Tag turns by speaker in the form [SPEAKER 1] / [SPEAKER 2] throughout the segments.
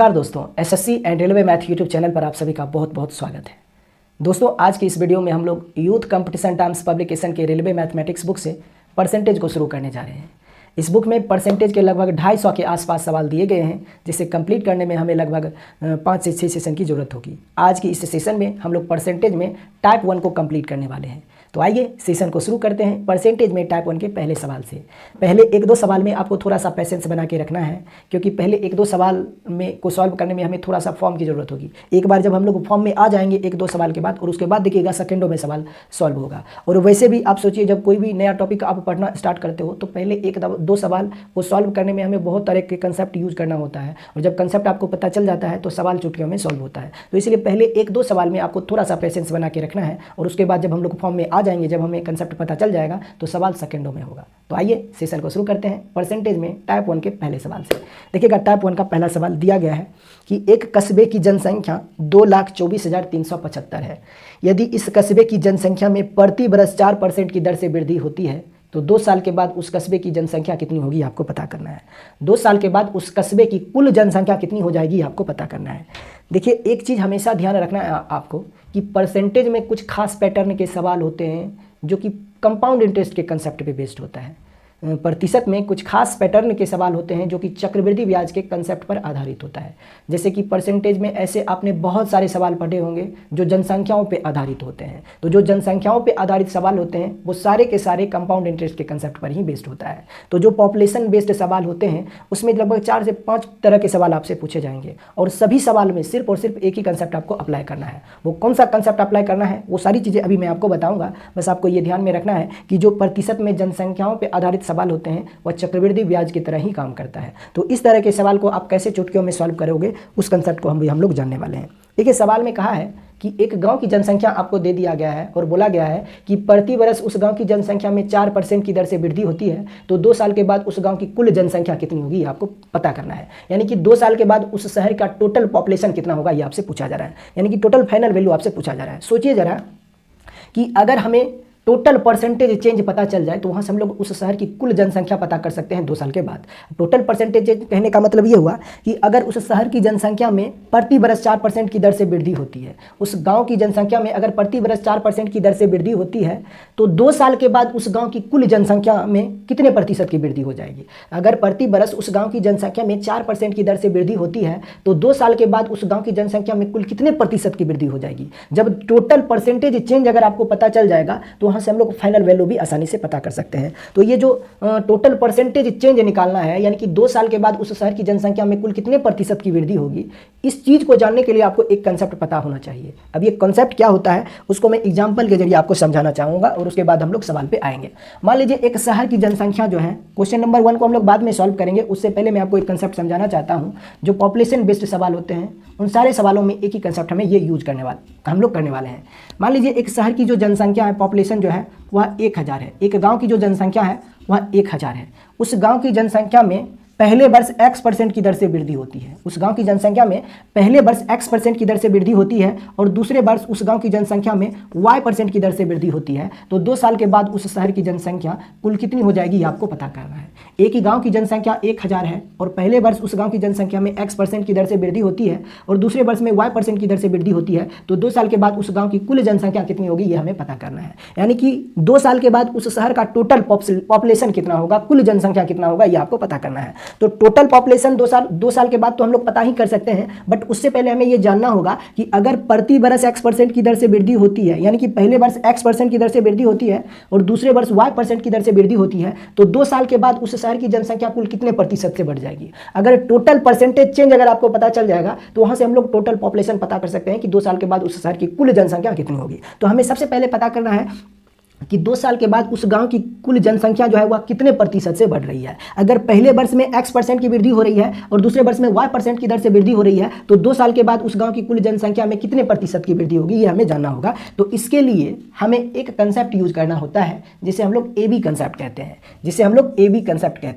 [SPEAKER 1] नमस्कार दोस्तों, SSC and railway math YouTube channel पर आप सभी का बहुत बहुत स्वागत है। दोस्तों, आज की इस वीडियो में हम लोग यूथ कंपटीशन टाइम्स पब्लिकेशन के रेलवे मैथमेटिक्स बुक से परसेंटेज को शुरू करने जा रहे हैं। इस बुक में परसेंटेज के लगभग 250 के आसपास सवाल दिए गए हैं, जिसे कंप्लीट करने में हमें लगभग 5 से 6 सेशन की ज़रूरत होगी। आज की इस सेशन में हम लोग परसेंटेज में टाइप 1 को कंप्लीट करने वाले हैं। तो आइए सेशन को शुरू करते हैं परसेंटेज में टाइप 1 के पहले सवाल से। पहले 1-2 सवाल में आपको थोड़ा सा पेशेंस बना के रखना है, क्योंकि पहले 1-2 सवाल में को सॉल्व करने में हमें थोड़ा सा फॉर्म की ज़रूरत होगी। एक बार जब हम लोग फॉर्म में आ जाएंगे 1-2 सवाल के बाद, और उसके बाद देखिएगा सेकंडों में सवाल सॉल्व होगा। और वैसे भी आप सोचिए, जब कोई भी नया टॉपिक आप पढ़ना स्टार्ट करते हो तो पहले 1-2 सवाल को सॉल्व करने में हमें बहुत तरह के कंसेप्ट यूज करना होता है, और जब कंसेप्ट आपको पता चल जाता है तो सवाल चुटकियों में सॉल्व होता है। तो इसलिए पहले 1-2 सवाल में आपको थोड़ा सा पेशेंस बना के रखना है, और उसके बाद जब हम लोग फॉर्म में आ जाएंगे, जब हमें कंसेप्ट पता चल जाएगा तो सवाल सेकंडों में होगा। तो आइए सेशन को शुरू करते हैं परसेंटेज में टाइप 1 के पहले सवाल से। देखिएगा, टाइप 1 का पहला सवाल दिया गया है कि एक कस्बे की जनसंख्या 2,24,375 है। यदि इस कस्बे की जनसंख्या में प्रति बरस 4% की दर से वृद्धि होती है तो 2 साल के बाद उस कस्बे की जनसंख्या कितनी होगी, आपको पता करना है। 2 साल के बाद उस कस्बे की कुल जनसंख्या कितनी हो जाएगी, आपको पता करना है। देखिए, एक चीज़ हमेशा ध्यान रखना है आपको कि परसेंटेज में कुछ खास पैटर्न के सवाल होते हैं जो कि कंपाउंड इंटरेस्ट के कंसेप्ट पे बेस्ड होता है। प्रतिशत में कुछ खास पैटर्न के सवाल होते हैं जो कि चक्रवृद्धि ब्याज के कंसेप्ट पर आधारित होता है। जैसे कि परसेंटेज में ऐसे आपने बहुत सारे सवाल पढ़े होंगे जो जनसंख्याओं पे आधारित होते हैं। तो जो जनसंख्याओं पे आधारित सवाल होते हैं वो सारे के सारे कंपाउंड इंटरेस्ट के कंसेप्ट पर ही बेस्ड होता है। तो जो पॉपुलेशन बेस्ड सवाल होते हैं उसमें लगभग 4 से 5 तरह के सवाल आपसे पूछे जाएंगे, और सभी सवाल में सिर्फ और सिर्फ एक ही कंसेप्ट आपको अप्लाई करना है। वो कौन सा कंसेप्ट अप्लाई करना है, वो सारी चीज़ें अभी मैं आपको बताऊँगा। बस आपको ये ध्यान में रखना है कि जो प्रतिशत में जनसंख्याओं पर आधारित सवाल होते हैं वह चक्रवृद्धि ब्याज की तरह ही काम करता है। तो इस तरह के सवाल को आप कैसे चुटकियों में सॉल्व करोगे, उस कंसेप्ट को हम लोग जानने वाले हैं। देखिए, सवाल में कहा है कि एक गांव की जनसंख्या आपको दे दिया गया है और बोला गया है कि प्रति वर्ष उस गांव की जनसंख्या में 4% की दर से वृद्धि होती है, तो 2 साल के बाद उस गांव की कुल जनसंख्या कितनी होगी, आपको पता करना है। यानी कि 2 साल के बाद उस शहर का टोटल पॉपुलेशन कितना होगा, ये आपसे पूछा जा रहा है। यानी कि टोटल फाइनल वैल्यू आपसे पूछा जा रहा है। सोचिए जरा कि अगर हमें टोटल परसेंटेज चेंज पता चल जाए तो वहाँ से हम लोग उस शहर की कुल जनसंख्या पता कर सकते हैं 2 साल के बाद। टोटल परसेंटेज चेंज कहने का मतलब ये हुआ कि अगर उस शहर की जनसंख्या में प्रति बरस 4% की दर से वृद्धि होती है, उस गांव की जनसंख्या में अगर प्रति बरस 4% की दर से वृद्धि होती है तो 2 साल के बाद उस गाँव की कुल जनसंख्या में कितने प्रतिशत की वृद्धि हो जाएगी। अगर प्रति बरस उस गाँव की जनसंख्या में 4% की दर से वृद्धि होती है तो 2 साल के बाद उस गाँव की जनसंख्या में कुल कितने प्रतिशत की वृद्धि हो जाएगी। जब टोटल परसेंटेज चेंज अगर आपको पता चल जाएगा तो वहाँ से हम लोग फाइनल वैल्यू भी आसानी से पता कर सकते हैं। तो ये जो टोटल परसेंटेज चेंज निकालना है, यानी कि 2 साल के बाद उस शहर की जनसंख्या में कुल कितने प्रतिशत की वृद्धि होगी, इस चीज़ को जानने के लिए आपको एक कंसेप्ट पता होना चाहिए। अब ये कंसेप्ट क्या होता है उसको मैं एग्जाम्पल के जरिए आपको समझाना चाहूँगा, और उसके बाद हम लोग सवाल पे आएंगे। मान लीजिए एक शहर की जनसंख्या जो है, क्वेश्चन नंबर 1 को हम लोग बाद में सॉल्व करेंगे, उससे पहले मैं आपको एक कंसेप्ट समझाना चाहता हूँ। जो पॉपुलेशन बेस्ड सवाल होते हैं उन सारे सवालों में एक ही कंसेप्ट हमें ये यूज हम लोग करने वाले हैं। मान लीजिए एक शहर की जो जनसंख्या है, पॉपुलेशन जो है वह 1000 है। एक गांव की जो जनसंख्या है वह 1000 है। उस गांव की जनसंख्या में पहले वर्ष x% की दर से वृद्धि होती है। उस गांव की जनसंख्या में पहले वर्ष x% की दर से वृद्धि होती है, और दूसरे वर्ष उस गांव की जनसंख्या में y% की दर से वृद्धि होती है। तो 2 साल के बाद उस शहर की जनसंख्या कुल कितनी हो जाएगी, आपको पता करना है। एक ही गांव की जनसंख्या 1000 है, और पहले वर्ष उस गांव की जनसंख्या में x% की दर से वृद्धि होती है, और दूसरे वर्ष में y% की दर से वृद्धि होती है। तो 2 साल के बाद उस गाँव की कुल जनसंख्या कितनी होगी, ये हमें पता करना है। यानी कि 2 साल के बाद उस शहर का टोटल पॉपुलेशन कितना होगा, कुल जनसंख्या कितना होगा, ये आपको पता करना है। तो टोटल पॉपुलेशन 2 साल के बाद तो हम लोग पता ही कर सकते हैं, बट उससे पहले हमें ये जानना होगा कि अगर प्रति बरस x% की दर से वृद्धि होती है, यानी कि पहले वर्ष x% की दर से वृद्धि होती है और दूसरे वर्ष y% की दर से वृद्धि होती है, तो 2 साल के बाद उस शहर की जनसंख्या कुल कितने प्रतिशत से बढ़ जाएगी। अगर टोटल परसेंटेज चेंज अगर आपको पता चल जाएगा तो वहां से हम लोग टोटल पॉपुलेशन पता कर सकते हैं कि 2 साल के बाद उस शहर की कुल जनसंख्या कितनी होगी। तो हमें सबसे पहले पता करना है कि 2 साल के बाद उस गांव की कुल जनसंख्या जो है वह कितने प्रतिशत से बढ़ रही है। अगर पहले वर्ष में x% की वृद्धि हो रही है और दूसरे वर्ष में y% की दर से वृद्धि हो रही है, तो 2 साल के बाद उस गांव की कुल जनसंख्या में कितने प्रतिशत की वृद्धि होगी, ये हमें जानना होगा। तो इसके लिए हमें एक कंसेप्ट यूज करना होता है जिसे हम लोग AB कंसेप्ट कहते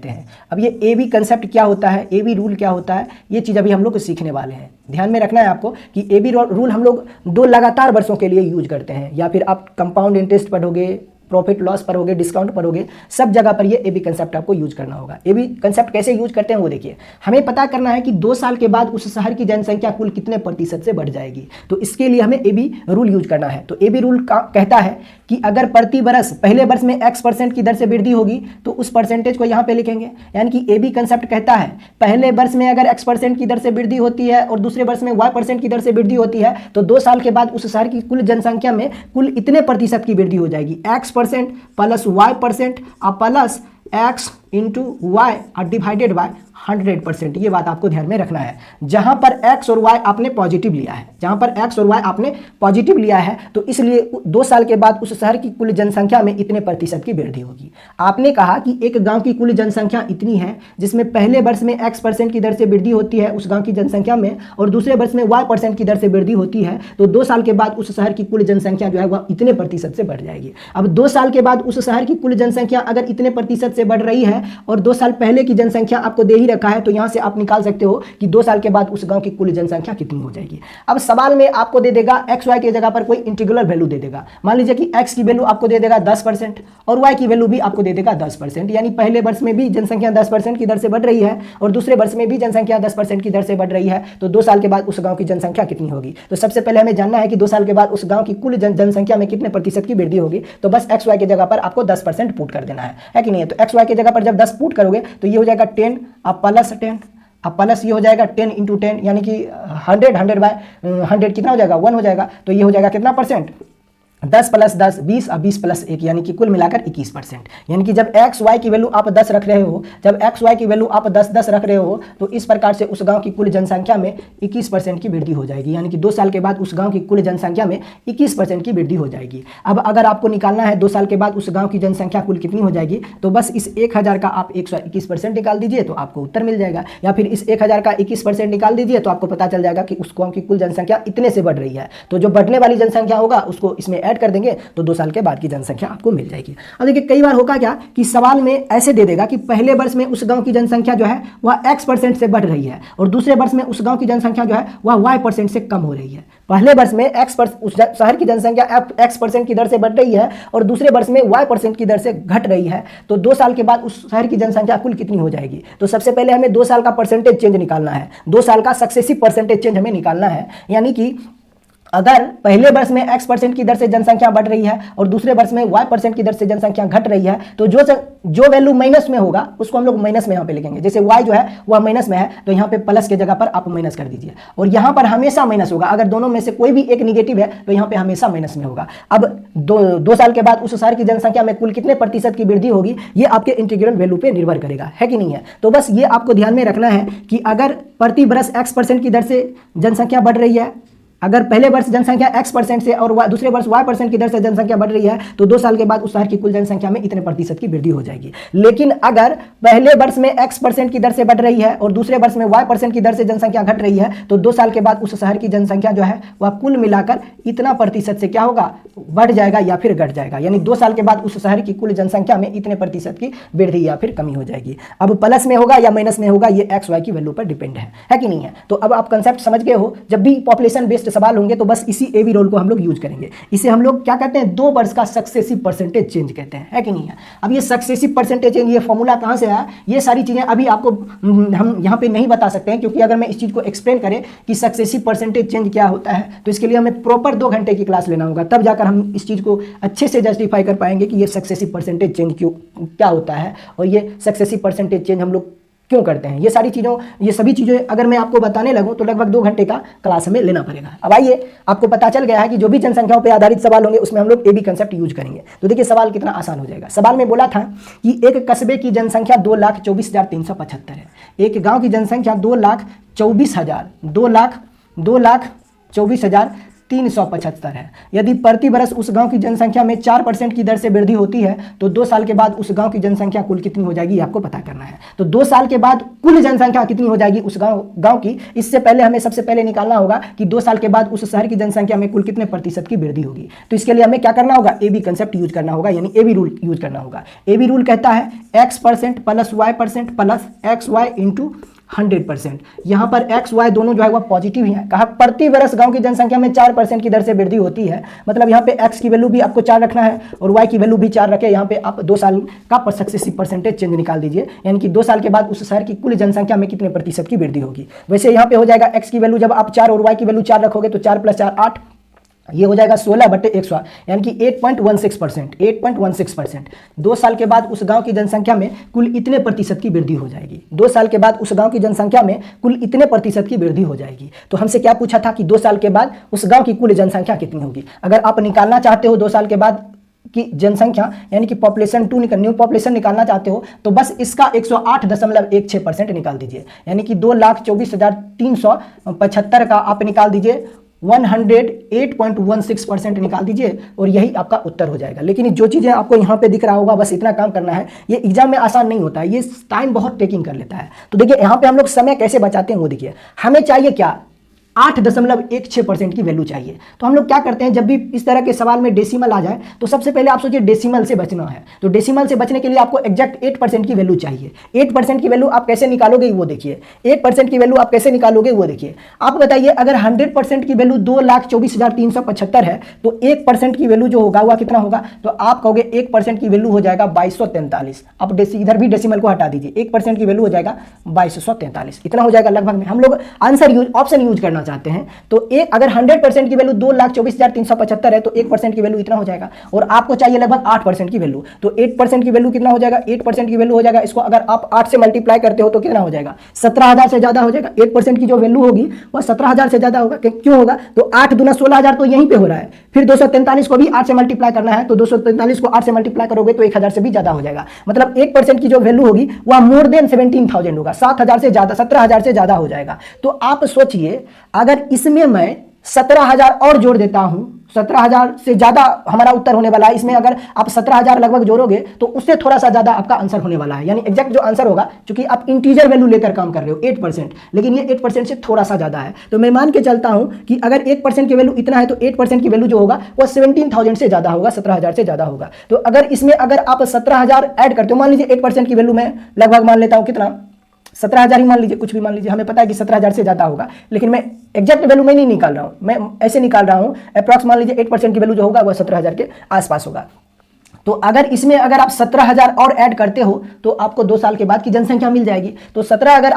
[SPEAKER 1] हैं। अब ये AB कंसेप्ट क्या होता है, AB रूल क्या होता है, ये चीज़ अभी हम लोग सीखने वाले हैं। ध्यान में रखना है आपको कि AB रूल हम लोग 2 लगातार वर्षों के लिए यूज करते हैं, या फिर आप कंपाउंड इंटरेस्ट पढ़ोगे प्रॉफिट लॉस पर होगे, डिस्काउंट पर होगे, सब जगह पर ये AB कंसेप्ट आपको यूज करना होगा। AB कंसेप्ट कैसे यूज करते हैं वो देखिए। हमें पता करना है कि 2 साल के बाद उस शहर की जनसंख्या कुल कितने प्रतिशत से बढ़ जाएगी, तो इसके लिए हमें AB रूल यूज करना है। तो AB रूल कहता है कि अगर प्रति वर्ष पहले वर्ष में X% की दर से वृद्धि होगी तो उस परसेंटेज को यहाँ पे लिखेंगे। यानी कि AB कंसेप्ट कहता है पहले वर्ष में अगर X% की दर से वृद्धि होती है और दूसरे वर्ष में Y% की दर से वृद्धि होती है तो 2 साल के बाद उस शहर की कुल जनसंख्या में कुल इतने प्रतिशत की वृद्धि हो जाएगी, X% प्लस Y% और प्लस X इंटू वाई और डिवाइडेड बाय 100%। ये बात आपको ध्यान में रखना है। जहां पर x और y आपने पॉजिटिव लिया है, जहां पर x और y आपने पॉजिटिव लिया है तो इसलिए 2 साल के बाद उस शहर की कुल जनसंख्या में इतने प्रतिशत की वृद्धि होगी। आपने कहा कि एक गांव की कुल जनसंख्या इतनी है जिसमें पहले वर्ष में x% की दर से वृद्धि होती है उस गांव की जनसंख्या में और दूसरे वर्ष में y% की दर से वृद्धि होती है, तो 2 साल के बाद उस शहर की कुल जनसंख्या जो है वह इतने प्रतिशत से बढ़ जाएगी। अब 2 साल के बाद उस शहर की कुल जनसंख्या अगर इतने प्रतिशत से बढ़ रही है और 2 साल पहले की जनसंख्या आपको दे ही रखा है तो यहां से आप निकाल सकते हो कि 2 साल के बाद उस गांव की कुल जनसंख्या कितनी हो जाएगी। अब सवाल में आपको दे देगा एक्स वाई की जगह पर कोई इंटीग्रल वैल्यू दे देगा। मान लीजिए कि एक्स की वैल्यू आपको दे देगा 10% और वाई की वैल्यू भी आपको दे देगा 10%। यानी पहले वर्ष में भी जनसंख्या 10% की दर से बढ़ रही है और दूसरे वर्ष में भी जनसंख्या 10% की दर से बढ़ रही है, तो 2 साल के बाद उस गांव की जनसंख्या कितनी होगी। तो सबसे पहले हमें जानना है कि 2 साल के बाद उस गांव की कुल जनसंख्या में कितने प्रतिशत की वृद्धि होगी। तो बस एक्स वाई की जगह पर आपको 10% पुट कर देना है कि नहीं। तो एक्स वाई की जगह पर जब 10 पुट करोगे तो ये हो जाएगा 10 अब प्लस 10 अब प्लस ये हो जाएगा 10 इंटू 10 यानी कि 100 बाय 100 कितना हो जाएगा 1 हो जाएगा। तो ये हो जाएगा कितना परसेंट 10 प्लस 10 20 और 20 प्लस 1 यानी कि कुल मिलाकर 21%। यानी कि जब एक्स वाई की वैल्यू आप 10 रख रहे हो, जब एक्स वाई की वैल्यू आप 10 रख रहे हो तो इस प्रकार से उस गांव की कुल जनसंख्या में 21% की वृद्धि हो जाएगी। यानी कि 2 साल के बाद उस गांव की कुल जनसंख्या में 21% की वृद्धि हो जाएगी। अब अगर आपको निकालना है 2 साल के बाद उस गाँव की जनसंख्या कुल कितनी हो जाएगी, तो बस इस 1000 का आप 121% निकाल दीजिए तो आपको उत्तर मिल जाएगा, या फिर इस 1000 का 21% निकाल दीजिए तो आपको पता चल जाएगा कि उस गाँव की कुल जनसंख्या इतने से बढ़ रही है। तो जो बढ़ने वाली जनसंख्या होगा उसको इसमें ऐड कर देंगे तो 2 साल के बाद की जनसंख्या आपको मिल जाएगी। अब देखिए कई बार होगा क्या कि सवाल में ऐसे दे देगा कि पहले वर्ष में उस गांव की जनसंख्या जो है वह X% से बढ़ रही है और दूसरे वर्ष में उस गांव की जनसंख्या जो है वह Y% से कम हो रही है। पहले वर्ष में उस शहर की जनसंख्या X% की दर से बढ़ रही है और दूसरे वर्ष में Y% की दर से घट रही है, तो 2 साल के बाद उस शहर की जनसंख्या कुल कितनी हो जाएगी। तो सबसे पहले हमें 2 साल का परसेंटेज चेंज निकालना है, 2 साल का सक्सेसिव परसेंटेज चेंज हमें निकालना है। यानी कि अगर पहले वर्ष में X% की दर से जनसंख्या बढ़ रही है और दूसरे वर्ष में Y% की दर से जनसंख्या घट रही है, तो जो वैल्यू माइनस में होगा उसको हम लोग माइनस में यहाँ पे लिखेंगे। जैसे Y जो है वह माइनस में है तो यहाँ पे प्लस के जगह पर आप माइनस कर दीजिए, और यहाँ पर हमेशा माइनस होगा। अगर दोनों में से कोई भी एक निगेटिव है तो यहाँ पे हमेशा माइनस में होगा। अब 2 साल के बाद उस शहर की जनसंख्या में कुल कितने प्रतिशत की वृद्धि होगी ये आपके इंटीग्रल वैल्यू पे निर्भर करेगा, है कि नहीं है। तो बस ये आपको ध्यान में रखना है कि अगर प्रति वर्ष X% की दर से जनसंख्या बढ़ रही है, अगर पहले वर्ष जनसंख्या X% से और दूसरे वर्ष Y% की दर से जनसंख्या बढ़ रही है तो 2 साल के बाद उस शहर की कुल जनसंख्या में इतने प्रतिशत की वृद्धि हो जाएगी। लेकिन अगर पहले वर्ष में X% की दर से बढ़ रही है और दूसरे वर्ष में Y% की दर से जनसंख्या घट रही है तो 2 साल के बाद उस शहर की जनसंख्या जो है वह कुल मिलाकर इतना प्रतिशत से क्या होगा, बढ़ जाएगा या फिर घट जाएगा। यानी 2 साल के बाद उस शहर की कुल जनसंख्या में इतने प्रतिशत की वृद्धि या फिर कमी हो जाएगी। अब प्लस में होगा या माइनस में होगा ये एक्स वाई की वैल्यू पर डिपेंड है कि नहीं है। तो अब आप कंसेप्ट समझ गए हो। जब भी पॉपुलेशन बेस्ड सवाल होंगे तो बस इसी AB रोल को हम लोग यूज करेंगे। इसे हम लोग क्या कहते हैं, 2 वर्ष का सक्सेसिव परसेंटेज चेंज कहते हैं, है कि नहीं है। अब ये सक्सेसिव परसेंटेज चेंज, ये फॉर्मूला कहाँ से आया, ये सारी चीजें अभी आपको हम यहाँ पे नहीं बता सकते हैं, क्योंकि अगर मैं इस चीज को एक्सप्लेन करें कि सक्सेसिव परसेंटेज चेंज क्या होता है तो इसके लिए हमें प्रॉपर 2 घंटे की क्लास लेना होगा, तब जाकर हम इस चीज को अच्छे से जस्टिफाई कर पाएंगे कि ये सक्सेसिव परसेंटेज चेंज क्या होता है और ये सक्सेसिव परसेंटेज चेंज हम लोग क्यों करते हैं। ये सभी चीज़ें अगर मैं आपको बताने लगूं तो लगभग 2 घंटे का क्लास हमें लेना पड़ेगा। अब आइए, आपको पता चल गया है कि जो भी जनसंख्याओं पर आधारित सवाल होंगे उसमें हम लोग AB कंसेप्ट यूज करेंगे। तो देखिए सवाल कितना आसान हो जाएगा। सवाल में बोला था कि एक कस्बे की जनसंख्या 2,24,375 है। एक गाँव की जनसंख्या 2,24,375 है। यदि प्रति वर्ष उस गांव की जनसंख्या में 4% की दर से वृद्धि होती है तो 2 साल के बाद उस गांव की जनसंख्या कुल कितनी हो जाएगी आपको पता करना है। तो 2 साल के बाद कुल जनसंख्या कितनी हो जाएगी उस गांव की, इससे पहले हमें सबसे पहले निकालना होगा कि 2 साल के बाद उस शहर की जनसंख्या में कुल कितने प्रतिशत की वृद्धि होगी। तो इसके लिए हमें क्या करना होगा, AB कंसेप्ट यूज करना होगा, यानी AB रूल यूज करना होगा। AB रूल कहता है X% plus Y% plus XY into 100%। यहाँ पर एक्स वाई दोनों जो है वह पॉजिटिव ही है। कहा प्रति वर्ष गांव की जनसंख्या में 4% की दर से वृद्धि होती है, मतलब यहाँ पे एक्स की वैल्यू भी आपको 4 रखना है और वाई की वैल्यू भी 4 रखे। यहाँ पे आप 2 साल का सक्सेसिव परसेंटेज चेंज निकाल दीजिए, यानी कि 2 साल के बाद उस शहर की कुल जनसंख्या में कितने प्रतिशत की वृद्धि होगी। वैसे यहाँ पे हो जाएगा एक्स की वैल्यू जब आप 4 और वाई की वैल्यू 4 रखोगे तो 4 + 4 8, ये हो जाएगा 16/100, यानी कि 8.16%। 8.16%। 2 साल के बाद उस गांव की जनसंख्या में कुल इतने प्रतिशत की वृद्धि हो जाएगी। 2 साल के बाद उस गांव की जनसंख्या में कुल इतने प्रतिशत की वृद्धि हो जाएगी। तो हमसे क्या पूछा था कि 2 साल के बाद उस गांव की कुल जनसंख्या कितनी होगी। अगर आप निकालना चाहते हो 2 साल के बाद की जनसंख्या, यानी कि पॉपुलेशन 2 न्यू पॉपुलेशन निकालना चाहते हो, तो बस इसका 108.16% निकाल दीजिए, यानी कि 2,24,375 का आप निकाल दीजिए 108.16% निकाल दीजिए और यही आपका उत्तर हो जाएगा। लेकिन जो चीज़ें आपको यहाँ पे दिख रहा होगा बस इतना काम करना है। ये एग्जाम में आसान नहीं होता है, ये टाइम बहुत टेकिंग कर लेता है। तो देखिए यहाँ पे हम लोग समय कैसे बचाते हैं वो देखिए। हमें चाहिए क्या, 8.16% की वैल्यू चाहिए। तो हम लोग क्या करते हैं, जब भी इस तरह के सवाल में डेसिमल आ जाए तो सबसे पहले आप सोचिए डेसिमल से बचना है। तो डेसिमल से बचने के लिए आपको एग्जैक्ट 8% की वैल्यू चाहिए। 8% की वैल्यू आप कैसे निकालोगे वो देखिए। 8% की वैल्यू आप कैसे निकालोगे वो देखिए। आप बताइए अगर 100% की वैल्यू 2,24,375 है तो 1% की वैल्यू जो होगा वह कितना होगा। तो आप कहोगे 1% की वैल्यू हो जाएगा 2243। आप इधर भी डेसिमल को हटा दीजिए, 1% की वैल्यू हो जाएगा 2243। इतना हो जाएगा लगभग में। हम लोग आंसर ऑप्शन यूज करना चाहते हैं तो एक अगर 100% की वैल्यू 2,24,375 है तो 1% की वैल्यू इतना हो जाएगा और आपको चाहिए लगभग 8% की वैल्यू। तो 8% की वैल्यू कितना हो जाएगा, 8% की वैल्यू हो जाएगा, इसको अगर आप 8 से मल्टीप्लाई करते हो तो कितना हो जाएगा, 17,000 से ज्यादा हो जाएगा। 8% की जो वैल्यू होगी वह 17,000 से ज्यादा होगा। क्यों होगा, तो 8 दूना 16,000 तो यहीं पे हो रहा है। फिर 243 को भी 8 से मल्टीप्लाई करना है, तो 243 को 8 से मल्टीप्लाई करोगे तो 1,000 से भी ज्यादा हो जाएगा। मतलब 1% की जो वैल्यू होगी वह मोर देन 17,000 होगा, 7,000 से ज्यादा, 17,000 से ज्यादा हो जाएगा। तो आप सोचिए अगर इसमें मैं 17,000 और जोड़ देता हूं, 17,000 से ज्यादा हमारा उत्तर होने वाला है। इसमें अगर आप 17,000 लगभग जोड़ोगे तो उससे थोड़ा सा ज्यादा आपका आंसर होने वाला है, यानी एग्जैक्ट जो आंसर होगा, क्योंकि आप इंटीजर वैल्यू लेकर काम कर रहे हो 8%, लेकिन ये 8% से थोड़ा सा ज्यादा है। तो मैं मान के चलता हूं कि अगर 1% की वैल्यू इतना है तो 8% की वैल्यू जो होगा वह 17,000 से ज्यादा होगा, 17,000 से ज्यादा होगा। तो अगर इसमें अगर आप 17,000 ऐड करते हो, मान लीजिए 8% की वैल्यू मैं लगभग मान लेता हूं कितना, 17,000 ही मान लीजिए, कुछ भी मान लीजिए, हमें पता है कि 17,000 से ज्यादा होगा, लेकिन मैं एग्जैक्ट वैल्यू मैं नहीं निकाल रहा हूं, मैं ऐसे निकाल रहा हूं अप्रॉक्स। मान लीजिए 8% की वैल्यू जो होगा वह 17,000 के आसपास होगा। तो अगर इसमें अगर आप 17,000 और ऐड करते हो तो आपको 2 साल के बाद की जनसंख्या मिल जाएगी। तो 17 अगर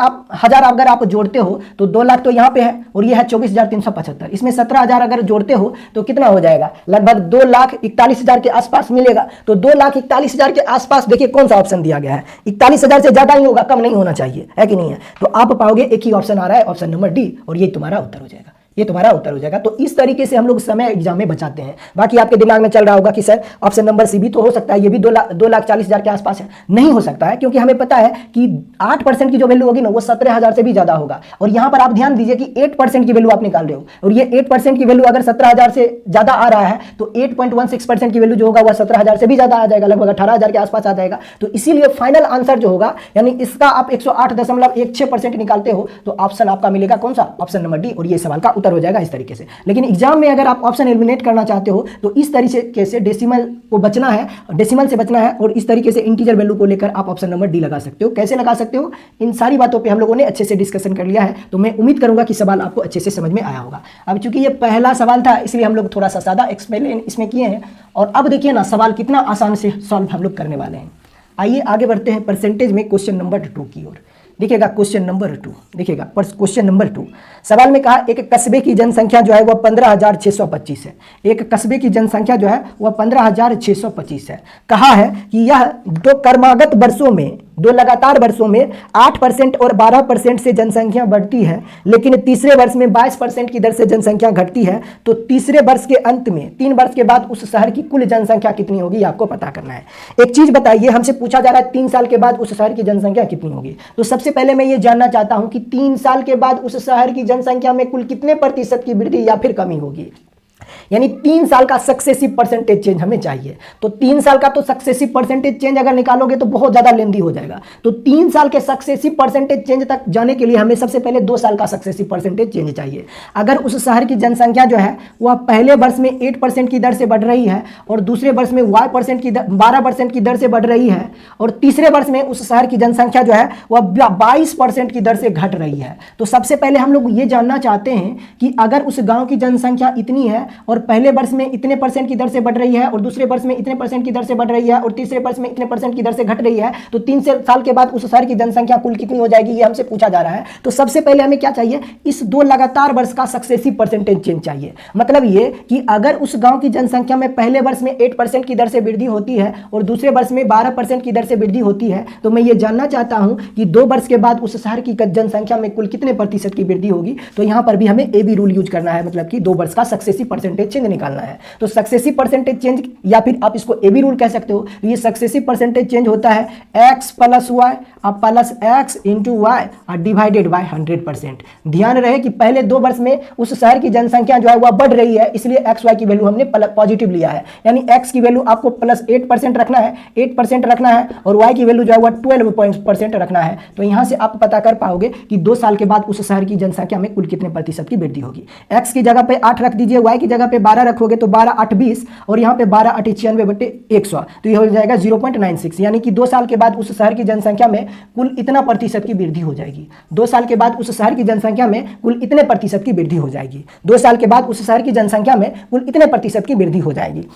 [SPEAKER 1] आप जोड़ते हो तो 2 लाख तो यहाँ पे है और ये है 24,375। इसमें 17,000 अगर जोड़ते हो तो कितना हो जाएगा, लगभग 2,41,000 के आसपास मिलेगा। तो 2,41,000 के आसपास देखिए कौन सा ऑप्शन दिया गया है, 41,000 से ज्यादा ही होगा, कम नहीं होना चाहिए, है कि नहीं है। तो आप पाओगे एक ही ऑप्शन आ रहा है, ऑप्शन नंबर डी, और ये तुम्हारा उत्तर हो जाएगा, ये तुम्हारा उत्तर हो जाएगा। तो इस तरीके से हम लोग समय एग्जाम में बचाते हैं। बाकी आपके दिमाग में चल रहा होगा कि सर ऑप्शन नंबर सी भी तो हो सकता है, ये भी 2,40,000 के आसपास है। नहीं हो सकता है, क्योंकि हमें पता है कि 8% की जो वैल्यू होगी ना वो 17,000 से भी ज्यादा होगा। और यहां पर आप ध्यान दीजिए कि 8% की वैल्यू आप निकाल रहे हो, और ये 8% की वैल्यू अगर 17,000 से ज्यादा आ रहा है तो 8.16% की वैल्यू जो होगा वह 17,000 से भी ज्यादा आ जाएगा, लगभग 18,000 के आसपास आ जाएगा। तो इसीलिए फाइनल आंसर जो होगा, यानी इसका आप 108.16% निकालते हो तो ऑप्शन आपका मिलेगा कौन सा, ऑप्शन नंबर डी, और ये सवाल का उत्तर हो जाएगा इस तरीके से। लेकिन एग्जाम में अगर आप ऑप्शन एलिमिनेट करना चाहते हो तो इस तरीके से डेसिमल को बचना है, डेसिमल से बचना है, और इस तरीके से इंटीजर वैल्यू को लेकर आप ऑप्शन नंबर डी लगा सकते हो। कैसे लगा सकते हो, इन सारी बातों पे हम लोगों ने अच्छे से डिस्कशन कर लिया है। तो मैं उम्मीद करूंगा कि सवाल आपको अच्छे से समझ में आया होगा। अब चूंकि ये पहला सवाल था इसलिए हम लोग थोड़ा सा ज्यादा एक्सप्लेन इसमें किए हैं, और अब देखिए ना सवाल कितना आसान से सॉल्व हम लोग करने वाले हैं। आइए आगे बढ़ते हैं परसेंटेज में क्वेश्चन नंबर 2 की ओर। देखिएगा क्वेश्चन नंबर 2, देखिएगा क्वेश्चन नंबर 2 सवाल में कहा एक कस्बे की जनसंख्या जो है वह 15,625 है। एक कस्बे की जनसंख्या जो है वह 15,625 है। कहा है कि यह 2 क्रमागत वर्षों में, 2 लगातार वर्षों में 8% और 12% से जनसंख्या बढ़ती है, लेकिन तीसरे वर्ष में 22% की दर से जनसंख्या घटती है। तो तीसरे वर्ष के अंत में 3 वर्ष के बाद उस शहर की कुल जनसंख्या कितनी होगी, आपको पता करना है। एक चीज बताइए, हमसे पूछा जा रहा है 3 साल के बाद उस शहर की जनसंख्या कितनी होगी। तो सबसे पहले मैं ये जानना चाहता हूं कि 3 साल के बाद उस शहर की जनसंख्या में कुल कितने प्रतिशत की वृद्धि या फिर कमी होगी। यानी 3 साल का सक्सेसिव परसेंटेज चेंज हमें चाहिए। तो 3 साल का तो सक्सेसिव परसेंटेज चेंज अगर निकालोगे तो बहुत ज़्यादा लेंदी हो जाएगा। तो 3 साल के सक्सेसिव परसेंटेज चेंज तक जाने के लिए हमें सबसे पहले 2 साल का सक्सेसिव परसेंटेज चेंज चाहिए। अगर उस शहर की जनसंख्या जो है वह पहले वर्ष में 8% की दर से बढ़ रही है और दूसरे वर्ष में 12% की दर से बढ़ रही है और तीसरे वर्ष में उस शहर की जनसंख्या जो है वह 22% की दर से घट रही है, तो सबसे पहले हम लोग ये जानना चाहते हैं कि अगर उस गांव की जनसंख्या इतनी है और पहले वर्ष में इतने परसेंट की दर से बढ़ रही है और दूसरे वर्ष में इतने परसेंट की दर से बढ़ रही है और तीसरे वर्ष में इतने परसेंट की दर से घट रही है, तो 3 साल के बाद उस शहर की जनसंख्या कुल कितनी हो जाएगी, ये हमसे पूछा जा रहा है। तो सबसे पहले हमें क्या चाहिए, इस 2 लगातार वर्ष का सक्सेसिव परसेंटेज चेंज चाहिए। मतलब ये कि अगर उस गांव की जनसंख्या में पहले वर्ष में 8% की दर से वृद्धि होती है और दूसरे वर्ष में 12% की दर से वृद्धि होती है, तो मैं ये जानना चाहता हूं कि 2 वर्ष के बाद उस शहर की जनसंख्या में कुल कितने प्रतिशत की वृद्धि होगी। तो यहां पर भी हमें ए बी रूल यूज करना है, मतलब कि 2 वर्ष का सक्सेसिव परसेंटेज चेंज निकालना है। तो सक्सेसिव परसेंटेज चेंज या फिर आप इसको ए बी रूल कह सकते हो। ये सक्सेसिव परसेंटेज चेंज होता है x plus y plus x into y divided by 100%। ध्यान रहे कि पहले 2 वर्ष में उस शहर की जनसंख्या जो है वह बढ़ रही है, इसलिए एक्स वाई की वैल्यू हमने पॉजिटिव लिया है, यानी एक्स की वैल्यू आपको प्लस 8% रखना है, 8% रखना है और वाई की वैल्यू जो है वह 12% रखना है। तो यहां से आप पता कर पाओगे कि 2 साल के बाद उस शहर की जनसंख्या में कुल कितने प्रतिशत की वृद्धि होगी। एक्स की जगह पे 8 रख दीजिए, वाई की जगह पे 12 रखोगे तो 12 8 20 और यहाँ पे 12 8 96/100, तो ये हो जाएगा 0.96, यानी कि 2 साल के बाद उस शहर की जनसंख्या में कुल इतना प्रतिशत की वृद्धि हो जाएगी। 2 साल के बाद उस शहर की जनसंख्या में कुल इतने प्रतिशत की वृद्धि हो जाएगी। 2 साल के बाद उस शहर की जनसंख्या में कुल इतने प्रतिशत की वृद्धि हो जाएगी।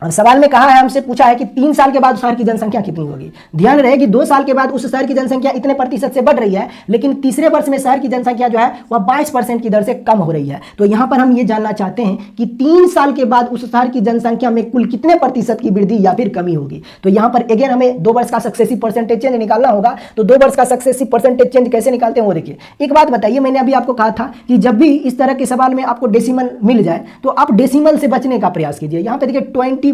[SPEAKER 1] और सवाल में कहा है, हमसे पूछा है कि 3 साल के बाद उस शहर की जनसंख्या कितनी होगी। ध्यान रहे कि 2 साल के बाद उस शहर की जनसंख्या इतने प्रतिशत से बढ़ रही है, लेकिन तीसरे वर्ष में शहर की जनसंख्या जो है वह 22% की दर से कम हो रही है। तो यहां पर हम ये जानना चाहते हैं कि 3 साल के बाद उस शहर की जनसंख्या में कुल कितने प्रतिशत की वृद्धि या फिर कमी होगी। तो यहां पर अगेन हमें 2 वर्ष का सक्सेसिव परसेंटेज चेंज निकालना होगा। तो 2 वर्ष का सक्सेसिव परसेंटेज चेंज कैसे निकालते हैं वो देखिए। एक बात बताइए, मैंने अभी आपको कहा था कि जब भी इस तरह के सवाल में आपको डेसिमल मिल जाए तो आप डेसिमल से बचने का प्रयास कीजिए। यहां पर देखिए